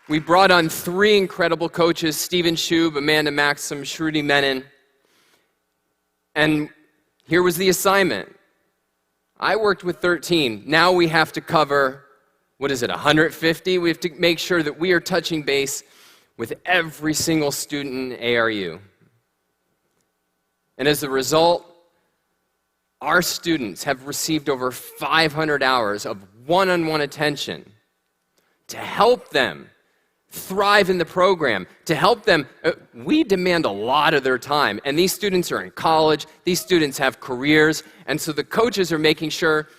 We brought on 3 incredible coaches, Stephen Shub, Amanda Maxim, Shruti Menon. And here was the assignment. I worked with 13. Now we have to cover, 150? We have to make sure that we are touching base with every single student in ARU. And as a result, our students have received over 500 hours of one-on-one attention to help them thrive in the program, to help them. We demand a lot of their time, and these students are in college, these students have careers, and so the coaches are making sure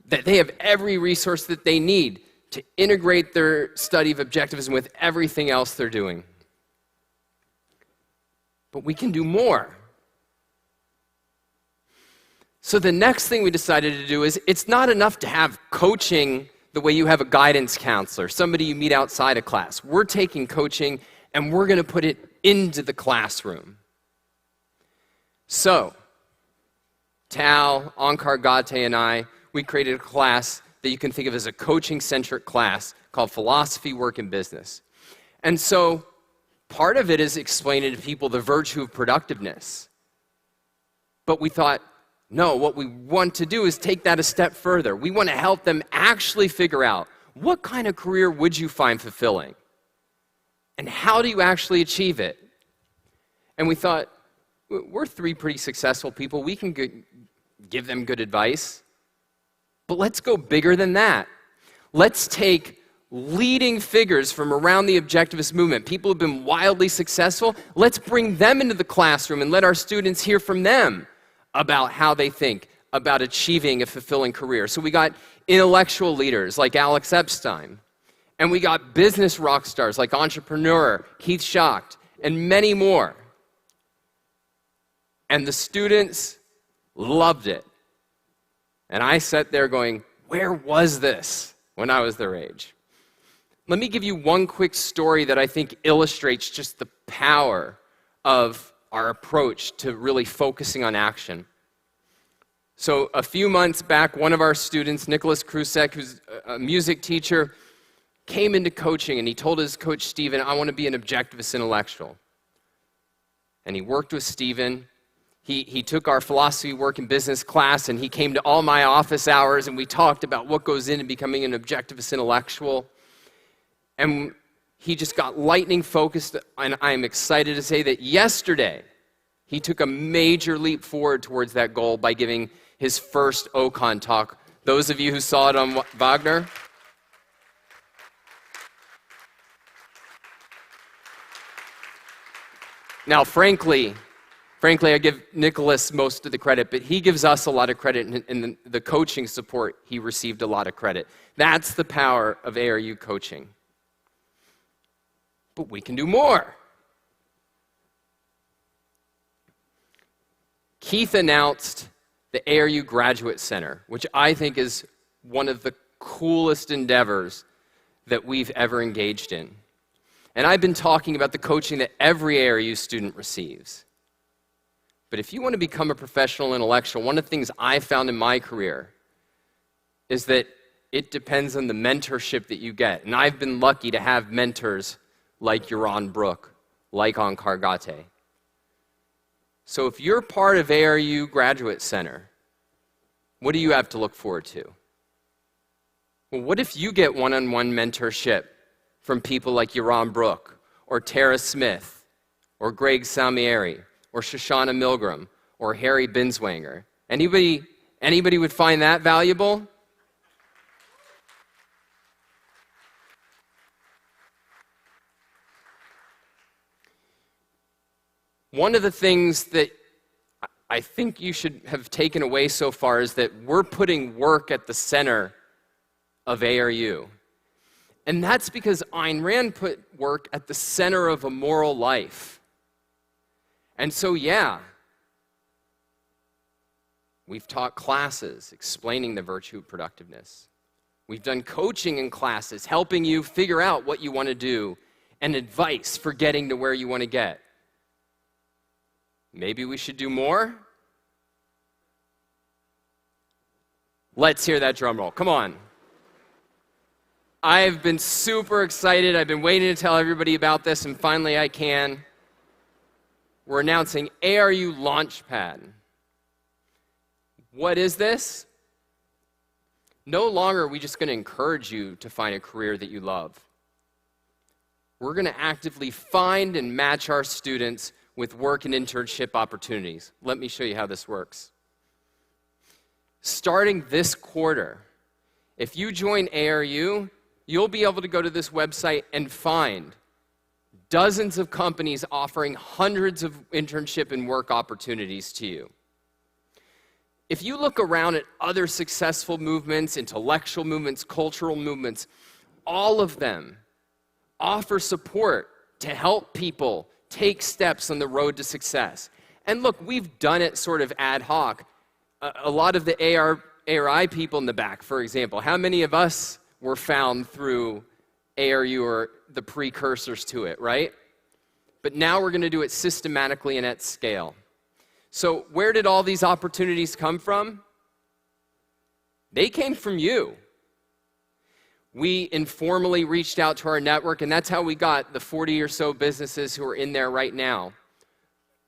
that they have every resource that they need to integrate their study of objectivism with everything else they're doing. But we can do more. So the next thing we decided to do is, it's not enough to have coaching the way you have a guidance counselor, somebody you meet outside of class. We're taking coaching and we're going to put it into the classroom. So, Tal, Ankar Gate, and I, we created a class that you can think of as a coaching-centric class called Philosophy, Work, and Business. And so, part of it is explaining to people the virtue of productiveness. But we thought, no, what we want to do is take that a step further. We want to help them actually figure out, what kind of career would you find fulfilling? And how do you actually achieve it? And we thought, we're 3 pretty successful people. We can give them good advice. But let's go bigger than that. Let's take leading figures from around the objectivist movement, people who have been wildly successful. Let's bring them into the classroom and let our students hear from them about how they think about achieving a fulfilling career. So we got intellectual leaders like Alex Epstein, and we got business rock stars like entrepreneur Keith Schacht, and many more. And the students loved it. And I sat there going, where was this when I was their age? Let me give you one quick story that I think illustrates just the power of our approach to really focusing on action. So a few months back, one of our students, Nicholas Krusek, who's a music teacher, came into coaching and he told his coach, Stephen, I want to be an objectivist intellectual. And he worked with Stephen. He took our philosophy, work, and business class, and he came to all my office hours, and we talked about what goes into becoming an objectivist intellectual. And he just got lightning focused, and I'm excited to say that yesterday, he took a major leap forward towards that goal by giving his first OCON talk. Those of you who saw it on Wagner, now frankly, I give Nicholas most of the credit, but he gives us a lot of credit, and the coaching support, he received a lot of credit. That's the power of ARU coaching. But we can do more. Keith announced the ARU Graduate Center, which I think is one of the coolest endeavors that we've ever engaged in. And I've been talking about the coaching that every ARU student receives. But if you want to become a professional intellectual, one of the things I found in my career is that it depends on the mentorship that you get. And I've been lucky to have mentors like Yaron Brook, like Ankar Gate. So if you're part of ARU Graduate Center, what do you have to look forward to? Well, what if you get one-on-one mentorship from people like Yaron Brook, or Tara Smith, or Greg Salmieri, or Shoshana Milgram, or Harry Binswanger? Anybody would find that valuable? One of the things that I think you should have taken away so far is that we're putting work at the center of ARU. And that's because Ayn Rand put work at the center of a moral life. And so, yeah, we've taught classes explaining the virtue of productiveness. We've done coaching in classes, helping you figure out what you want to do, and advice for getting to where you want to get. Maybe we should do more? Let's hear that drum roll. Come on. I've been super excited. I've been waiting to tell everybody about this, and finally I can. We're announcing ARU Launchpad. What is this? No longer are we just going to encourage you to find a career that you love. We're going to actively find and match our students with work and internship opportunities. Let me show you how this works. Starting this quarter, if you join ARU, you'll be able to go to this website and find dozens of companies offering hundreds of internship and work opportunities to you. If you look around at other successful movements, intellectual movements, cultural movements, all of them offer support to help people take steps on the road to success. And look, we've done it sort of ad hoc. A lot of the ARI people in the back, for example, how many of us were found through ARU or the precursors to it, right? But now we're going to do it systematically and at scale. So where did all these opportunities come from? They came from you. We informally reached out to our network, and that's how we got the 40 or so businesses who are in there right now.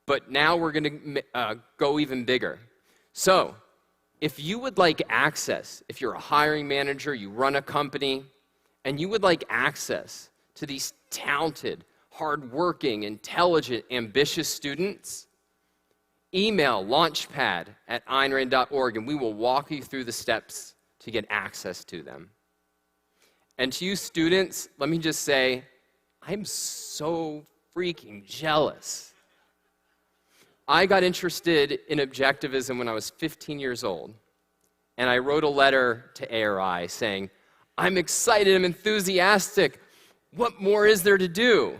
But now we're going to go even bigger. So if you would like access, if you're a hiring manager, you run a company, and you would like access to these talented, hardworking, intelligent, ambitious students, email launchpad@aynrand.org, and we will walk you through the steps to get access to them. And to you students, let me just say, I'm so freaking jealous. I got interested in objectivism when I was 15 years old, and I wrote a letter to ARI saying, I'm excited, I'm enthusiastic, what more is there to do?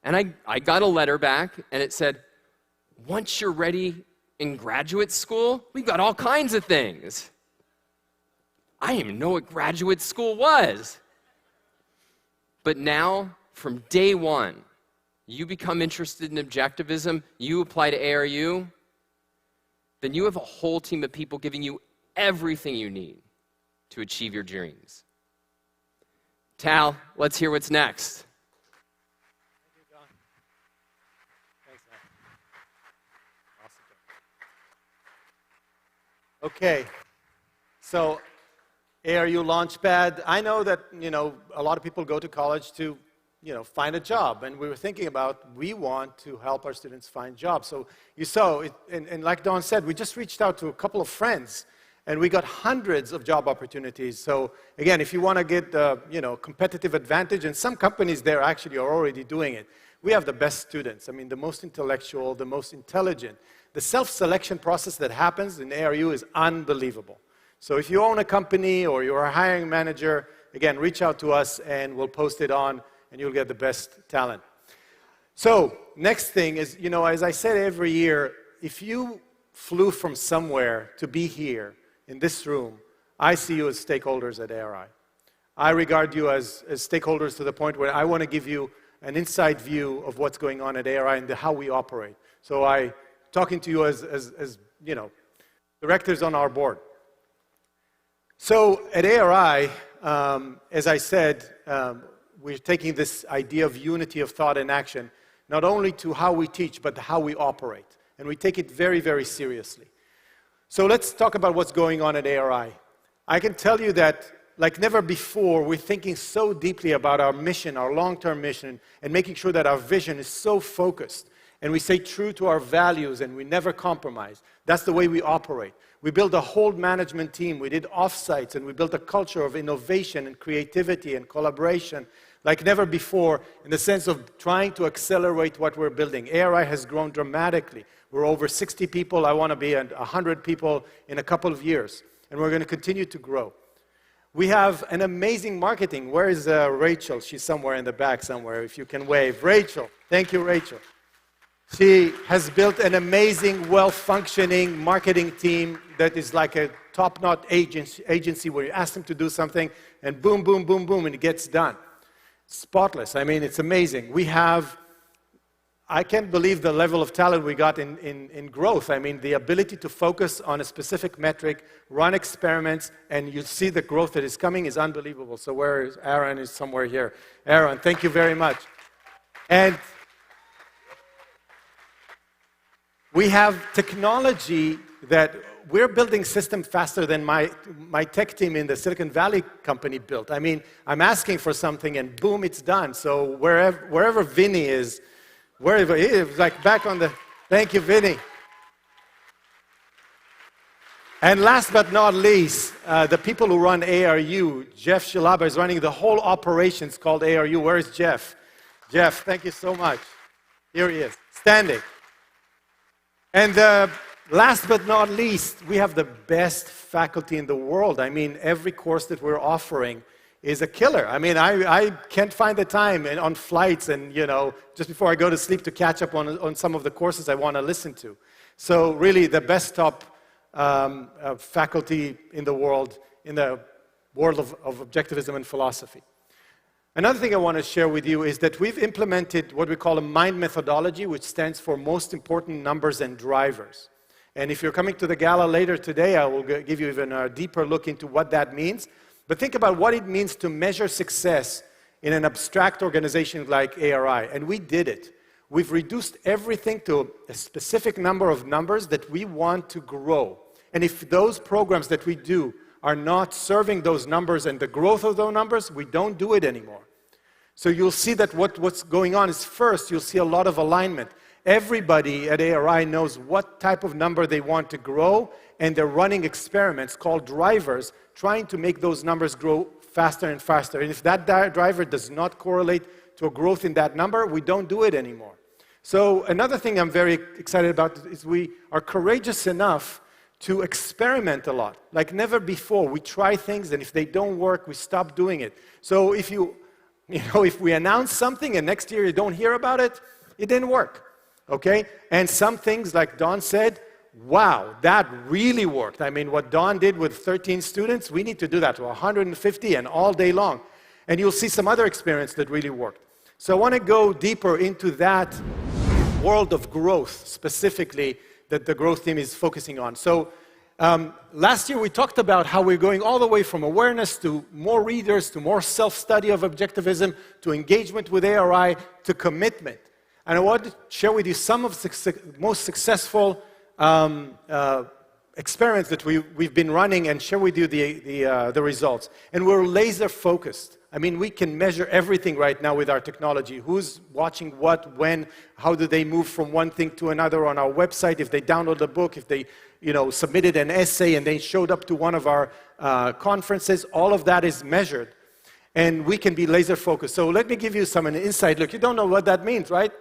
And I got a letter back, and it said, once you're ready in graduate school, we've got all kinds of things. I didn't even know what graduate school was. But now, from day one, you become interested in objectivism, you apply to ARU, then you have a whole team of people giving you everything you need to achieve your dreams. Tal, let's hear what's next. Thank you, John. Thanks, man. Awesome. Okay, so ARU Launchpad. I know that, a lot of people go to college to, find a job. And we were thinking about, we want to help our students find jobs. So you saw, and like Don said, we just reached out to a couple of friends, and we got hundreds of job opportunities. So again, if you want to get, competitive advantage, and some companies there actually are already doing it. We have the best students. I mean, the most intellectual, the most intelligent. The self-selection process that happens in ARU is unbelievable. So if you own a company or you're a hiring manager, again, reach out to us and we'll post it on and you'll get the best talent. So next thing is, as I said every year, if you flew from somewhere to be here in this room, I see you as stakeholders at ARI. I regard you as stakeholders to the point where I want to give you an inside view of what's going on at ARI and how we operate. So talking to you as directors on our board. So at ARI, as I said, we're taking this idea of unity of thought and action, not only to how we teach, but how we operate. And we take it very, very seriously. So let's talk about what's going on at ARI. I can tell you that like never before, we're thinking so deeply about our mission, our long-term mission, and making sure that our vision is so focused. And we stay true to our values and we never compromise. That's the way we operate. We built a whole management team. We did offsites and we built a culture of innovation and creativity and collaboration like never before, in the sense of trying to accelerate what we're building. ARI has grown dramatically. We're over 60 people. I want to be at 100 people in a couple of years. And we're going to continue to grow. We have an amazing marketing. Where is Rachel? She's somewhere in the back somewhere, if you can wave. Rachel. Thank you, Rachel. She has built an amazing, well-functioning marketing team that is like a top-notch agency where you ask them to do something, and boom, boom, boom, boom, and it gets done. Spotless. I mean, it's amazing. We have, I can't believe the level of talent we got in growth. I mean, the ability to focus on a specific metric, run experiments, and you see the growth that is coming is unbelievable. So where is Aaron? Is somewhere here. Aaron, thank you very much. And we have technology that we're building systems faster than my tech team in the Silicon Valley company built. I mean, I'm asking for something and boom, it's done. So wherever Vinny is, wherever he is, like back on the, thank you, Vinny. And last but not least, the people who run ARU, Jeff Shilaba is running the whole operations called ARU. Where is Jeff? Jeff, thank you so much. Here he is, standing. And last but not least, we have the best faculty in the world. I mean, every course that we're offering is a killer. I mean, I can't find the time on flights and, you know, just before I go to sleep to catch up on some of the courses I want to listen to. So really, the best top faculty in the world of objectivism and philosophy. Another thing I want to share with you is that we've implemented what we call a MIND methodology, which stands for Most Important Numbers and Drivers. And if you're coming to the gala later today, I will give you even a deeper look into what that means. But think about what it means to measure success in an abstract organization like ARI. And we did it. We've reduced everything to a specific number of numbers that we want to grow. And if those programs that we do are not serving those numbers and the growth of those numbers, we don't do it anymore. So you'll see that what's going on is, first, you'll see a lot of alignment. Everybody at ARI knows what type of number they want to grow, and they're running experiments called drivers, trying to make those numbers grow faster and faster. And if that driver does not correlate to a growth in that number, we don't do it anymore. So another thing I'm very excited about is we are courageous enough to experiment a lot. Like never before, we try things, and if they don't work, we stop doing it. So if if we announce something and next year you don't hear about it, it didn't work, okay? And some things, like Don said, wow, that really worked. I mean, what Don did with 13 students, we need to do that to 150 and all day long. And you'll see some other experiments that really worked. So I want to go deeper into that world of growth, specifically, that the growth team is focusing on. So last year we talked about how we're going all the way from awareness to more readers, to more self-study of objectivism, to engagement with ARI, to commitment. And I want to share with you some of the most successful experiments that we've been running and share with you the results. And we're laser focused. I mean, we can measure everything right now with our technology. Who's watching what, when, how do they move from one thing to another on our website, if they download a book, if they submitted an essay and they showed up to one of our conferences. All of that is measured. And we can be laser focused. So let me give you an insight. Look, you don't know what that means, right?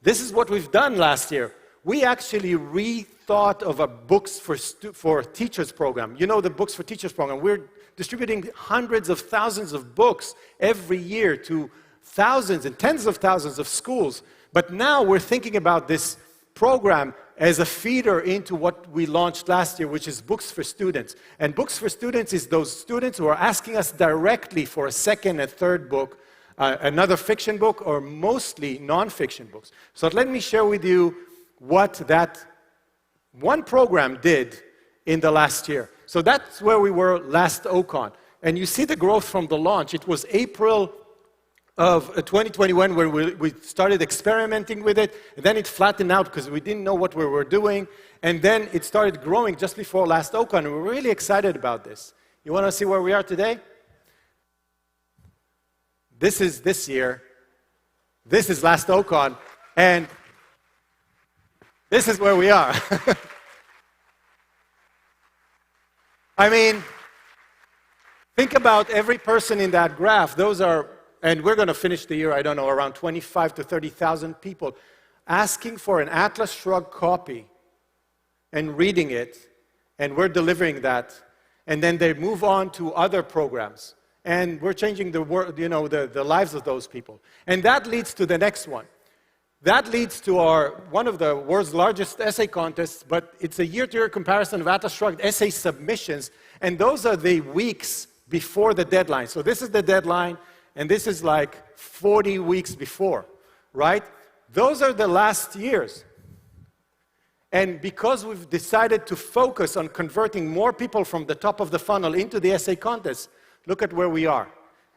This is what we've done last year. We actually rethought of a Books for Teachers program. You know the Books for Teachers program. We're distributing hundreds of thousands of books every year to thousands and tens of thousands of schools. But now we're thinking about this program as a feeder into what we launched last year, which is Books for Students. And Books for Students is those students who are asking us directly for a second and third book, another fiction book, or mostly non-fiction books. So let me share with you what that one program did in the last year. So that's where we were last OCON. And you see the growth from the launch. It was April of 2021 where we started experimenting with it. And then it flattened out because we didn't know what we were doing. And then it started growing just before last OCON. And we're really excited about this. You want to see where we are today? This is this year. This is last OCON. And this is where we are. I mean, think about every person in that graph. Those are, and we're going to finish the year, I don't know, around 25 to 30,000 people asking for an Atlas Shrugged copy and reading it, and we're delivering that. And then they move on to other programs. And we're changing the world, you know, the lives of those people. And that leads to the next one. That leads to one of the world's largest essay contests, but it's a year-to-year comparison of Atlas Shrugged essay submissions, and those are the weeks before the deadline. So this is the deadline, and this is like 40 weeks before, right? Those are the last years. And because we've decided to focus on converting more people from the top of the funnel into the essay contest, look at where we are.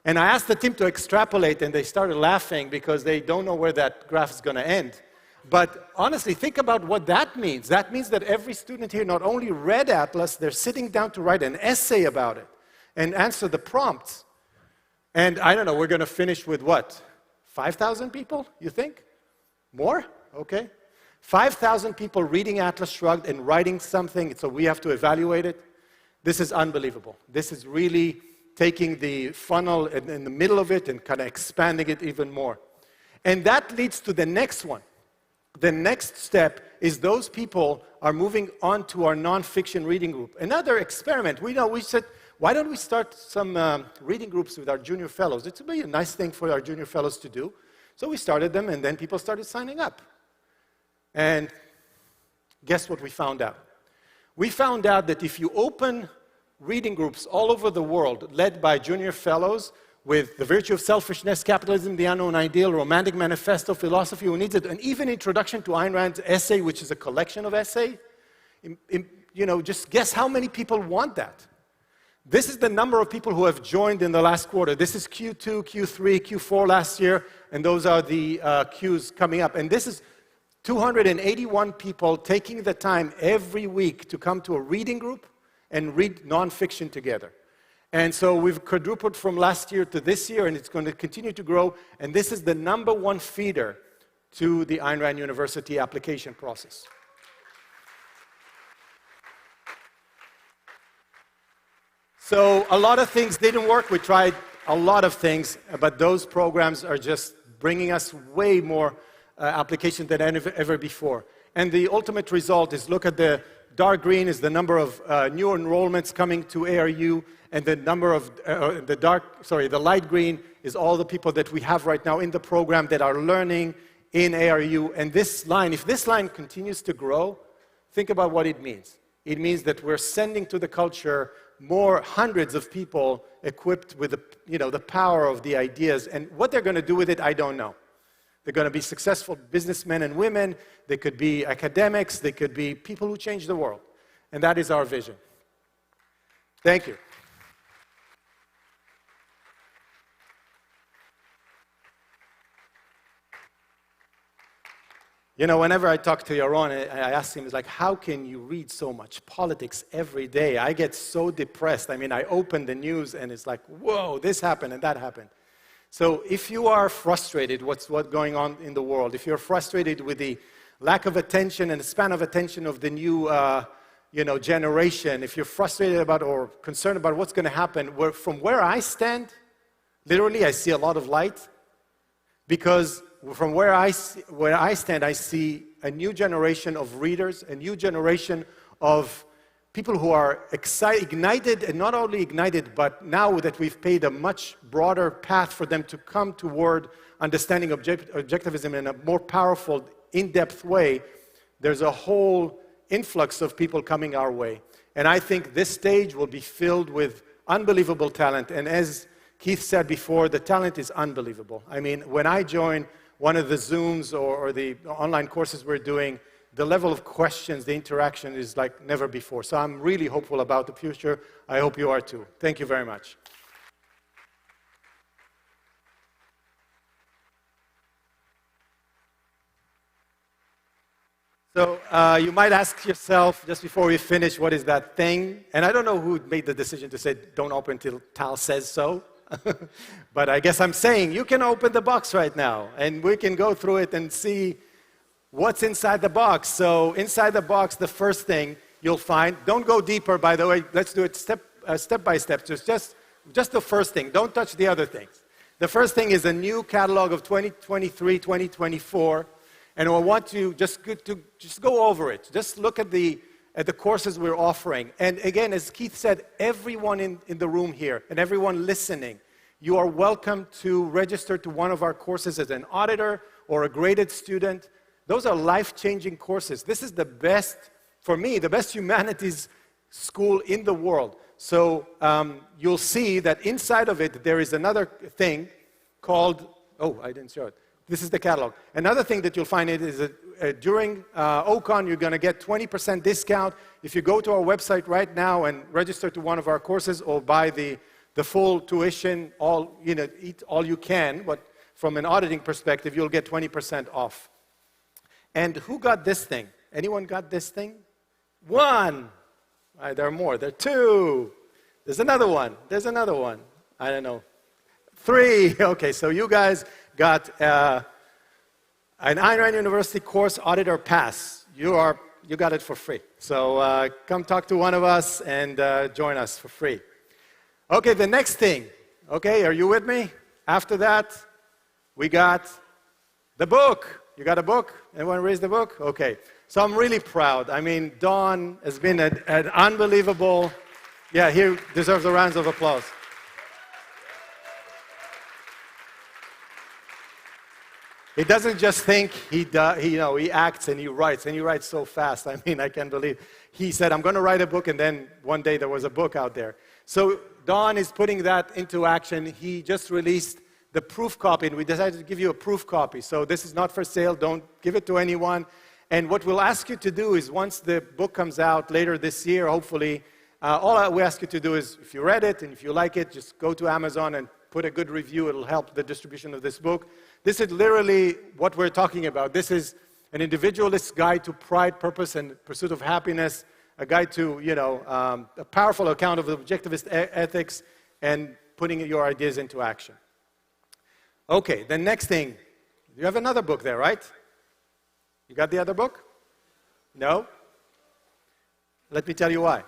And I asked the team to extrapolate, and they started laughing because they don't know where that graph is going to end. But honestly, think about what that means. That means that every student here not only read Atlas, they're sitting down to write an essay about it and answer the prompts. And I don't know, we're going to finish with what? 5,000 people, you think? More? Okay. 5,000 people reading Atlas Shrugged and writing something, so we have to evaluate it. This is unbelievable. This is really taking the funnel in the middle of it and kind of expanding it even more. And that leads to the next one. The next step is those people are moving on to our nonfiction reading group. Another experiment. We said, why don't we start some reading groups with our junior fellows? It's a nice thing for our junior fellows to do. So we started them, and then people started signing up. And guess what we found out? We found out that if you open reading groups all over the world, led by junior fellows with The Virtue of Selfishness, Capitalism, the Unknown Ideal, Romantic Manifesto, Philosophy Who Needs It, and even Introduction to Ayn Rand's essay, which is a collection of essays, just guess how many people want that. This is the number of people who have joined in the last quarter. This is Q2, Q3, Q4 last year, and those are the Qs coming up. And this is 281 people taking the time every week to come to a reading group and read nonfiction together. And so we've quadrupled from last year to this year, and it's going to continue to grow. And this is the #1 feeder to the Ayn Rand University application process. So a lot of things didn't work. We tried a lot of things, but those programs are just bringing us way more application than ever before. And the ultimate result is, look at the dark green is the number of new enrollments coming to ARU, and the number of the light green is all the people that we have right now in the program that are learning in ARU. And this line, if this line continues to grow, think about what it means. It means that we're sending to the culture more hundreds of people equipped with the power of the ideas. And what they're going to do with it, I don't know. They're going to be successful businessmen and women. They could be academics. They could be people who change the world. And that is our vision. Thank you. You know, whenever I talk to Yaron, I ask him, it's like, how can you read so much politics every day? I get so depressed. I mean, I open the news and it's like, whoa, this happened and that happened. So if you are frustrated what's going on in the world, if you're frustrated with the lack of attention and the span of attention of the new generation, if you're frustrated about or concerned about what's going to happen, from where I stand, literally I see a lot of light, because from where I stand, I see a new generation of readers, a new generation of people who are ignited, and not only ignited, but now that we've paid a much broader path for them to come toward understanding objectivism in a more powerful, in-depth way, there's a whole influx of people coming our way. And I think this stage will be filled with unbelievable talent. And as Keith said before, the talent is unbelievable. I mean, when I join one of the Zooms or the online courses we're doing, the level of questions, the interaction is like never before. So I'm really hopeful about the future. I hope you are too. Thank you very much. So you might ask yourself, just before we finish, what is that thing? And I don't know who made the decision to say, don't open till Tal says so. But I guess I'm saying you can open the box right now, and we can go through it and see what's inside the box. So inside the box, the first thing you'll find, don't go deeper, by the way, let's do it step by step, just the first thing, don't touch the other things. The first thing is a new catalog of 2023, 2024, and I want you just go over it. Just look at the courses we're offering. And again, as Keith said, everyone in the room here and everyone listening, you are welcome to register to one of our courses as an auditor or a graded student. Those are life-changing courses. This is the best, for me, the best humanities school in the world. So you'll see that inside of it, there is another thing called, oh, I didn't show it. This is the catalog. Another thing that you'll find is that during OCON, you're going to get 20% discount. If you go to our website right now and register to one of our courses or buy the full tuition, eat all you can, but from an auditing perspective, you'll get 20% off. And who got this thing? Anyone got this thing? One. There are more. There are two. There's another one. There's another one. I don't know. Three. Okay, so you guys got an Ayn Rand University course auditor pass. You got it for free. So come talk to one of us and join us for free. Okay, the next thing. Okay, are you with me? After that, we got the book. You got a book? Anyone raise the book? Okay. So I'm really proud. I mean, Don has been an unbelievable, yeah, he deserves a round of applause. He doesn't just think, he acts and he writes so fast. I mean, I can't believe. He said, I'm going to write a book, and then one day there was a book out there. So Don is putting that into action. He just released the proof copy, and we decided to give you a proof copy. So this is not for sale. Don't give it to anyone. And what we'll ask you to do is once the book comes out later this year, hopefully, all we ask you to do is if you read it and if you like it, just go to Amazon and put a good review. It'll help the distribution of this book. This is literally what we're talking about. This is an individualist's guide to pride, purpose, and pursuit of happiness, a guide to, a powerful account of objectivist ethics and putting your ideas into action. Okay, the next thing. You have another book there, right? You got the other book? No? Let me tell you why.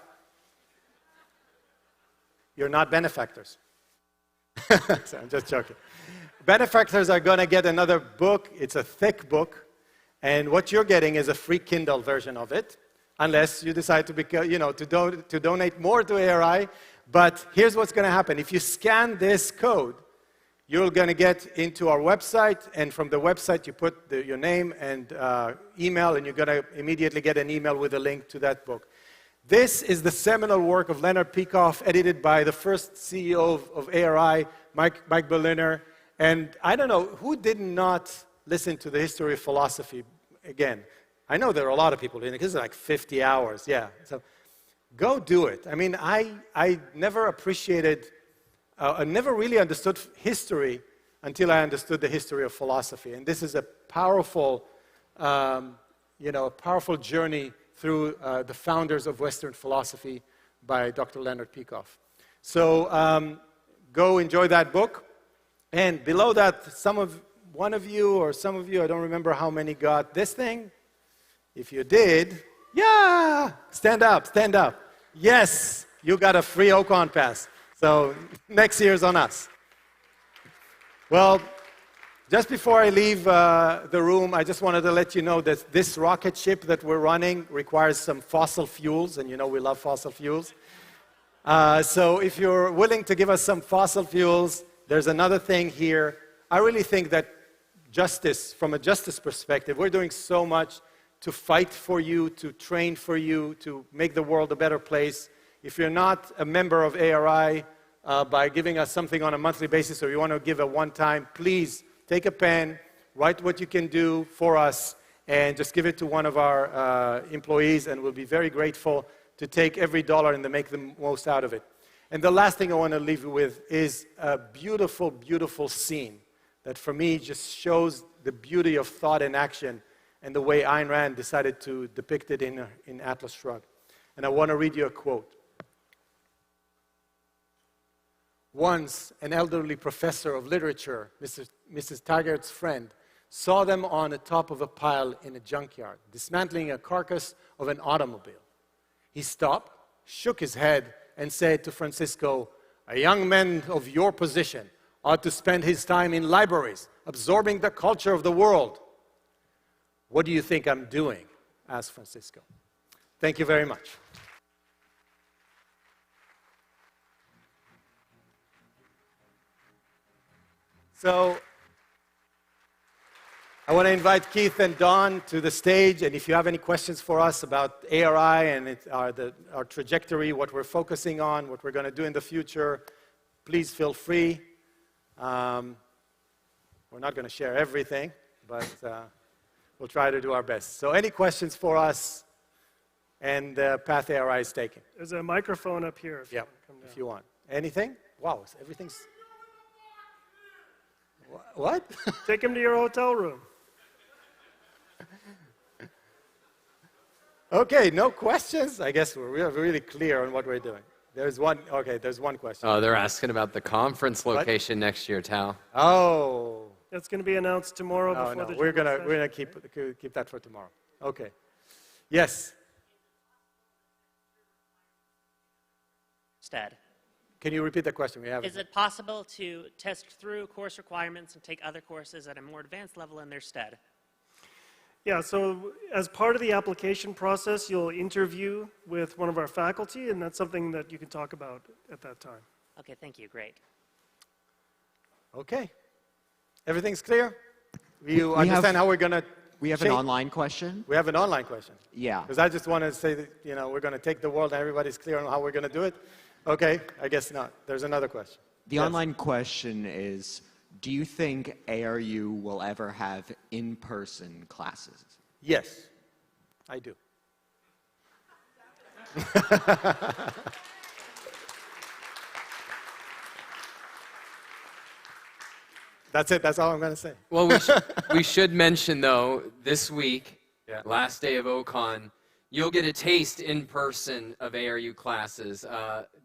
You're not benefactors. So I'm just joking. Benefactors are going to get another book. It's a thick book. And what you're getting is a free Kindle version of it, unless you decide to donate more to ARI. But here's what's going to happen. If you scan this code, you're going to get into our website, and from the website you put your name and email, and you're going to immediately get an email with a link to that book. This is the seminal work of Leonard Peikoff, edited by the first CEO of ARI, Mike Berliner. And I don't know, who did not listen to the history of philosophy again? I know there are a lot of people doing it. This is like 50 hours, yeah. So go do it. I mean, I never appreciated... I never really understood history until I understood the history of philosophy. And this is a powerful, powerful journey through the founders of Western philosophy by Dr. Leonard Peikoff. So go enjoy that book. And below that, one of you, I don't remember how many got this thing. If you did, yeah, stand up. Yes, you got a free OCON pass. So next year's on us. Well, just before I leave the room, I just wanted to let you know that this rocket ship that we're running requires some fossil fuels, and you know we love fossil fuels. So if you're willing to give us some fossil fuels, there's another thing here. I really think that justice, from a justice perspective, we're doing so much to fight for you, to train for you, to make the world a better place. If you're not a member of ARI, by giving us something on a monthly basis, or you want to give a one-time, please take a pen, write what you can do for us, and just give it to one of our employees, and we'll be very grateful to take every dollar and to make the most out of it. And the last thing I want to leave you with is a beautiful, beautiful scene that for me just shows the beauty of thought and action and the way Ayn Rand decided to depict it in Atlas Shrugged. And I want to read you a quote. Once, an elderly professor of literature, Mrs. Taggart's friend, saw them on the top of a pile in a junkyard, dismantling a carcass of an automobile. He stopped, shook his head, and said to Francisco, "A young man of your position ought to spend his time in libraries, absorbing the culture of the world." "What do you think I'm doing?" asked Francisco. Thank you very much. So, I want to invite Keith and Don to the stage, and if you have any questions for us about ARI and our trajectory, what we're focusing on, what we're going to do in the future, please feel free. We're not going to share everything, but we'll try to do our best. So any questions for us, and the path ARI is taking? There's a microphone up here. If you want. Anything? Wow, everything's... What? Take him to your hotel room. Okay, no questions? I guess we're really clear on what we're doing. There's one question. Oh, they're asking about the conference location next year, Tal. Oh. That's going to be announced tomorrow before the we're gonna keep that for tomorrow. Okay. Yes. Instead. Can you repeat the question? Is it possible to test through course requirements and take other courses at a more advanced level in their stead? Yeah, so as part of the application process, you'll interview with one of our faculty, and that's something that you can talk about at that time. Okay, thank you. Great. Okay. Everything's clear? You understand how we're going to... We have an online question. We have an online question. Yeah. Because I just want to say that, we're going to take the world and everybody's clear on how we're going to do it. Okay, I guess not. There's another question. The online question is, do you think ARU will ever have in-person classes? Yes, I do. That's it. That's all I'm going to say. Well, we should mention, though, this week, last day of OCON, you'll get a taste in person of ARU classes.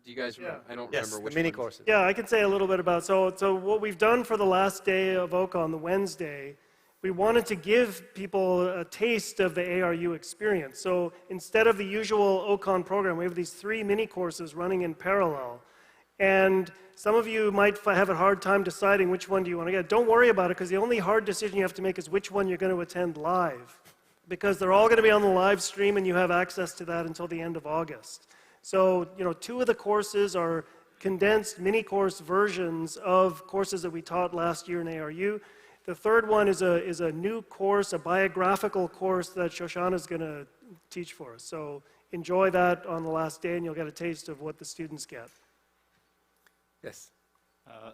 Do you guys remember? I don't remember which mini courses. Yeah, I can say a little bit about So what we've done for the last day of OCON, the Wednesday, we wanted to give people a taste of the ARU experience. So instead of the usual OCON program, we have these 3 mini courses running in parallel. And some of you might have a hard time deciding which one do you want to get. Don't worry about it, because the only hard decision you have to make is which one you're going to attend live. Because they're all going to be on the live stream, and you have access to that until the end of August. So, 2 of the courses are condensed mini-course versions of courses that we taught last year in ARU. The third one is a new course, a biographical course that Shoshana is going to teach for us. So enjoy that on the last day, and you'll get a taste of what the students get. Yes.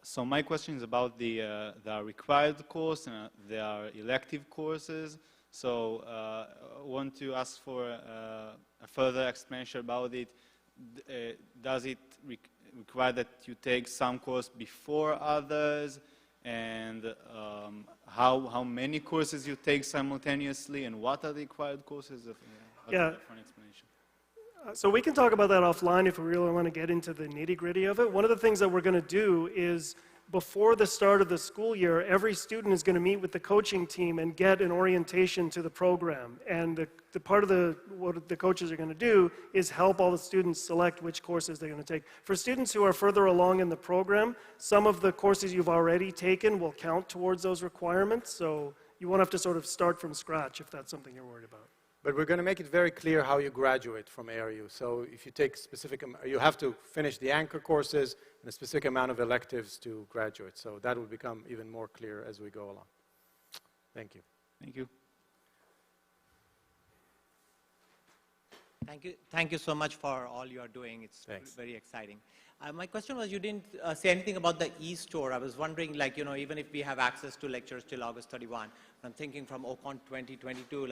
So my question is about the required course and the elective courses. So I want to ask for a further explanation about it. Does it require that you take some course before others? And how many courses you take simultaneously? And what are the required courses? For an explanation. So we can talk about that offline if we really want to get into the nitty-gritty of it. One of the things that we're going to do is, before the start of the school year, every student is going to meet with the coaching team and get an orientation to the program. And the part of what the coaches are going to do is help all the students select which courses they're going to take. For students who are further along in the program, some of the courses you've already taken will count towards those requirements. So you won't have to sort of start from scratch if that's something you're worried about. But we're going to make it very clear how you graduate from ARU. So if you take you have to finish the anchor courses and a specific amount of electives to graduate. So that will become even more clear as we go along. Thank you. Thank you. Thank you so much for all you are doing. It's very exciting. My question was, you didn't say anything about the e-store. I was wondering, even if we have access to lectures till August 31, I'm thinking from OCON 2022,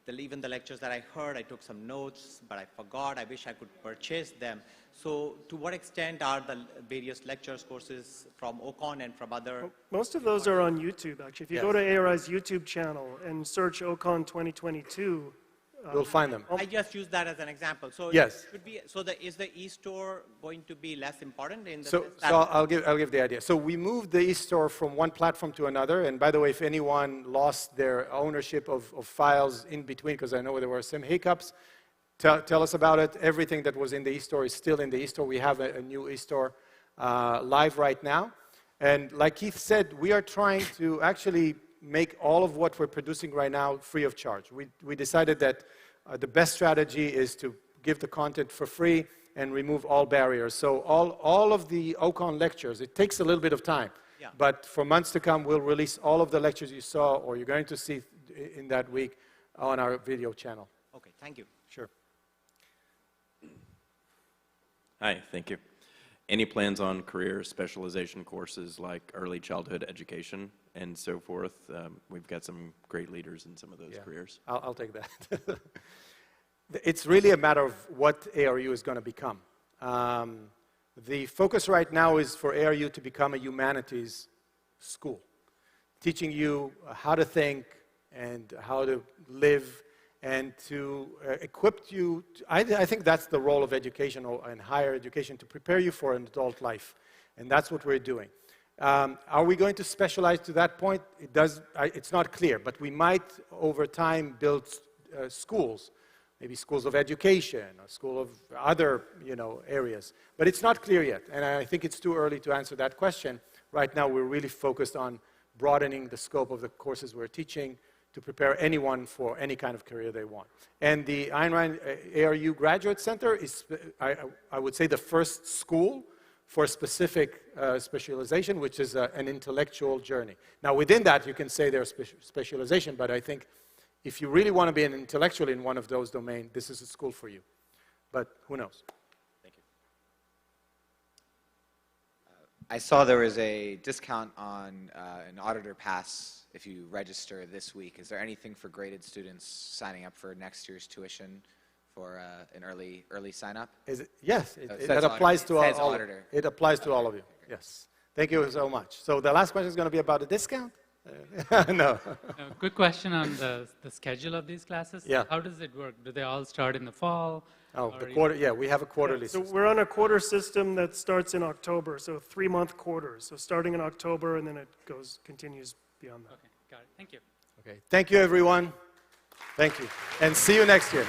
even the lectures that I heard, I took some notes, but I forgot. I wish I could purchase them. So to what extent are the various lectures, courses from OCON and from other... Most of those are on YouTube, actually. If you go to ARI's YouTube channel and search OCON 2022, You'll find them. I just use that as an example. So Yes. it should be, so is the e-store going to be less important in the So I'll give the idea. So we moved the e-store from one platform to another. And by the way, if anyone lost their ownership of files in between, because I know there were some hiccups, tell us about it. Everything that was in the e-store is still in the e-store. We have a new e-store live right now. And like Keith said, we are trying to actually make all of what we're producing right now free of charge. We decided that the best strategy is to give the content for free and remove all barriers. So all of the OCON lectures, it takes a little bit of time. Yeah. But for months to come, we'll release all of the lectures you saw or you're going to see in that week on our video channel. Okay, thank you. Sure. Hi, thank you. Any plans on career specialization courses like early childhood education and so forth? We've got some great leaders in some of those careers. I'll take that. It's really a matter of what ARU is going to become. The focus right now is for ARU to become a humanities school, teaching you how to think and how to live and to equip you. I think that's the role of education and higher education, to prepare you for an adult life. And that's what we're doing. Are we going to specialize to that point? It's not clear, but we might, over time, build schools, maybe schools of education, or school of other areas. But it's not clear yet, and I think it's too early to answer that question. Right now, we're really focused on broadening the scope of the courses we're teaching to prepare anyone for any kind of career they want. And the Ayn Rand ARU Graduate Center is, I would say, the first school for a specific specialization, which is an intellectual journey. Now, within that, you can say there's specialization, but I think if you really want to be an intellectual in one of those domains, this is a school for you. But who knows? Thank you. I saw there was a discount on an auditor pass if you register this week. Is there anything for graded students signing up for next year's tuition for an early sign up? Yes, it applies to all. It applies to all of you. Yes. Thank you so much. So the last question is going to be about a discount? No. Quick question on the schedule of these classes. Yeah. How does it work? Do they all start in the fall? Oh, the quarter. Yeah, we have a quarterly So system. we're on a quarter system that starts in October, so 3-month quarters. So starting in October, and then it continues beyond that. Okay, got it. Thank you. Okay. Thank you, everyone. Thank you. And see you next year.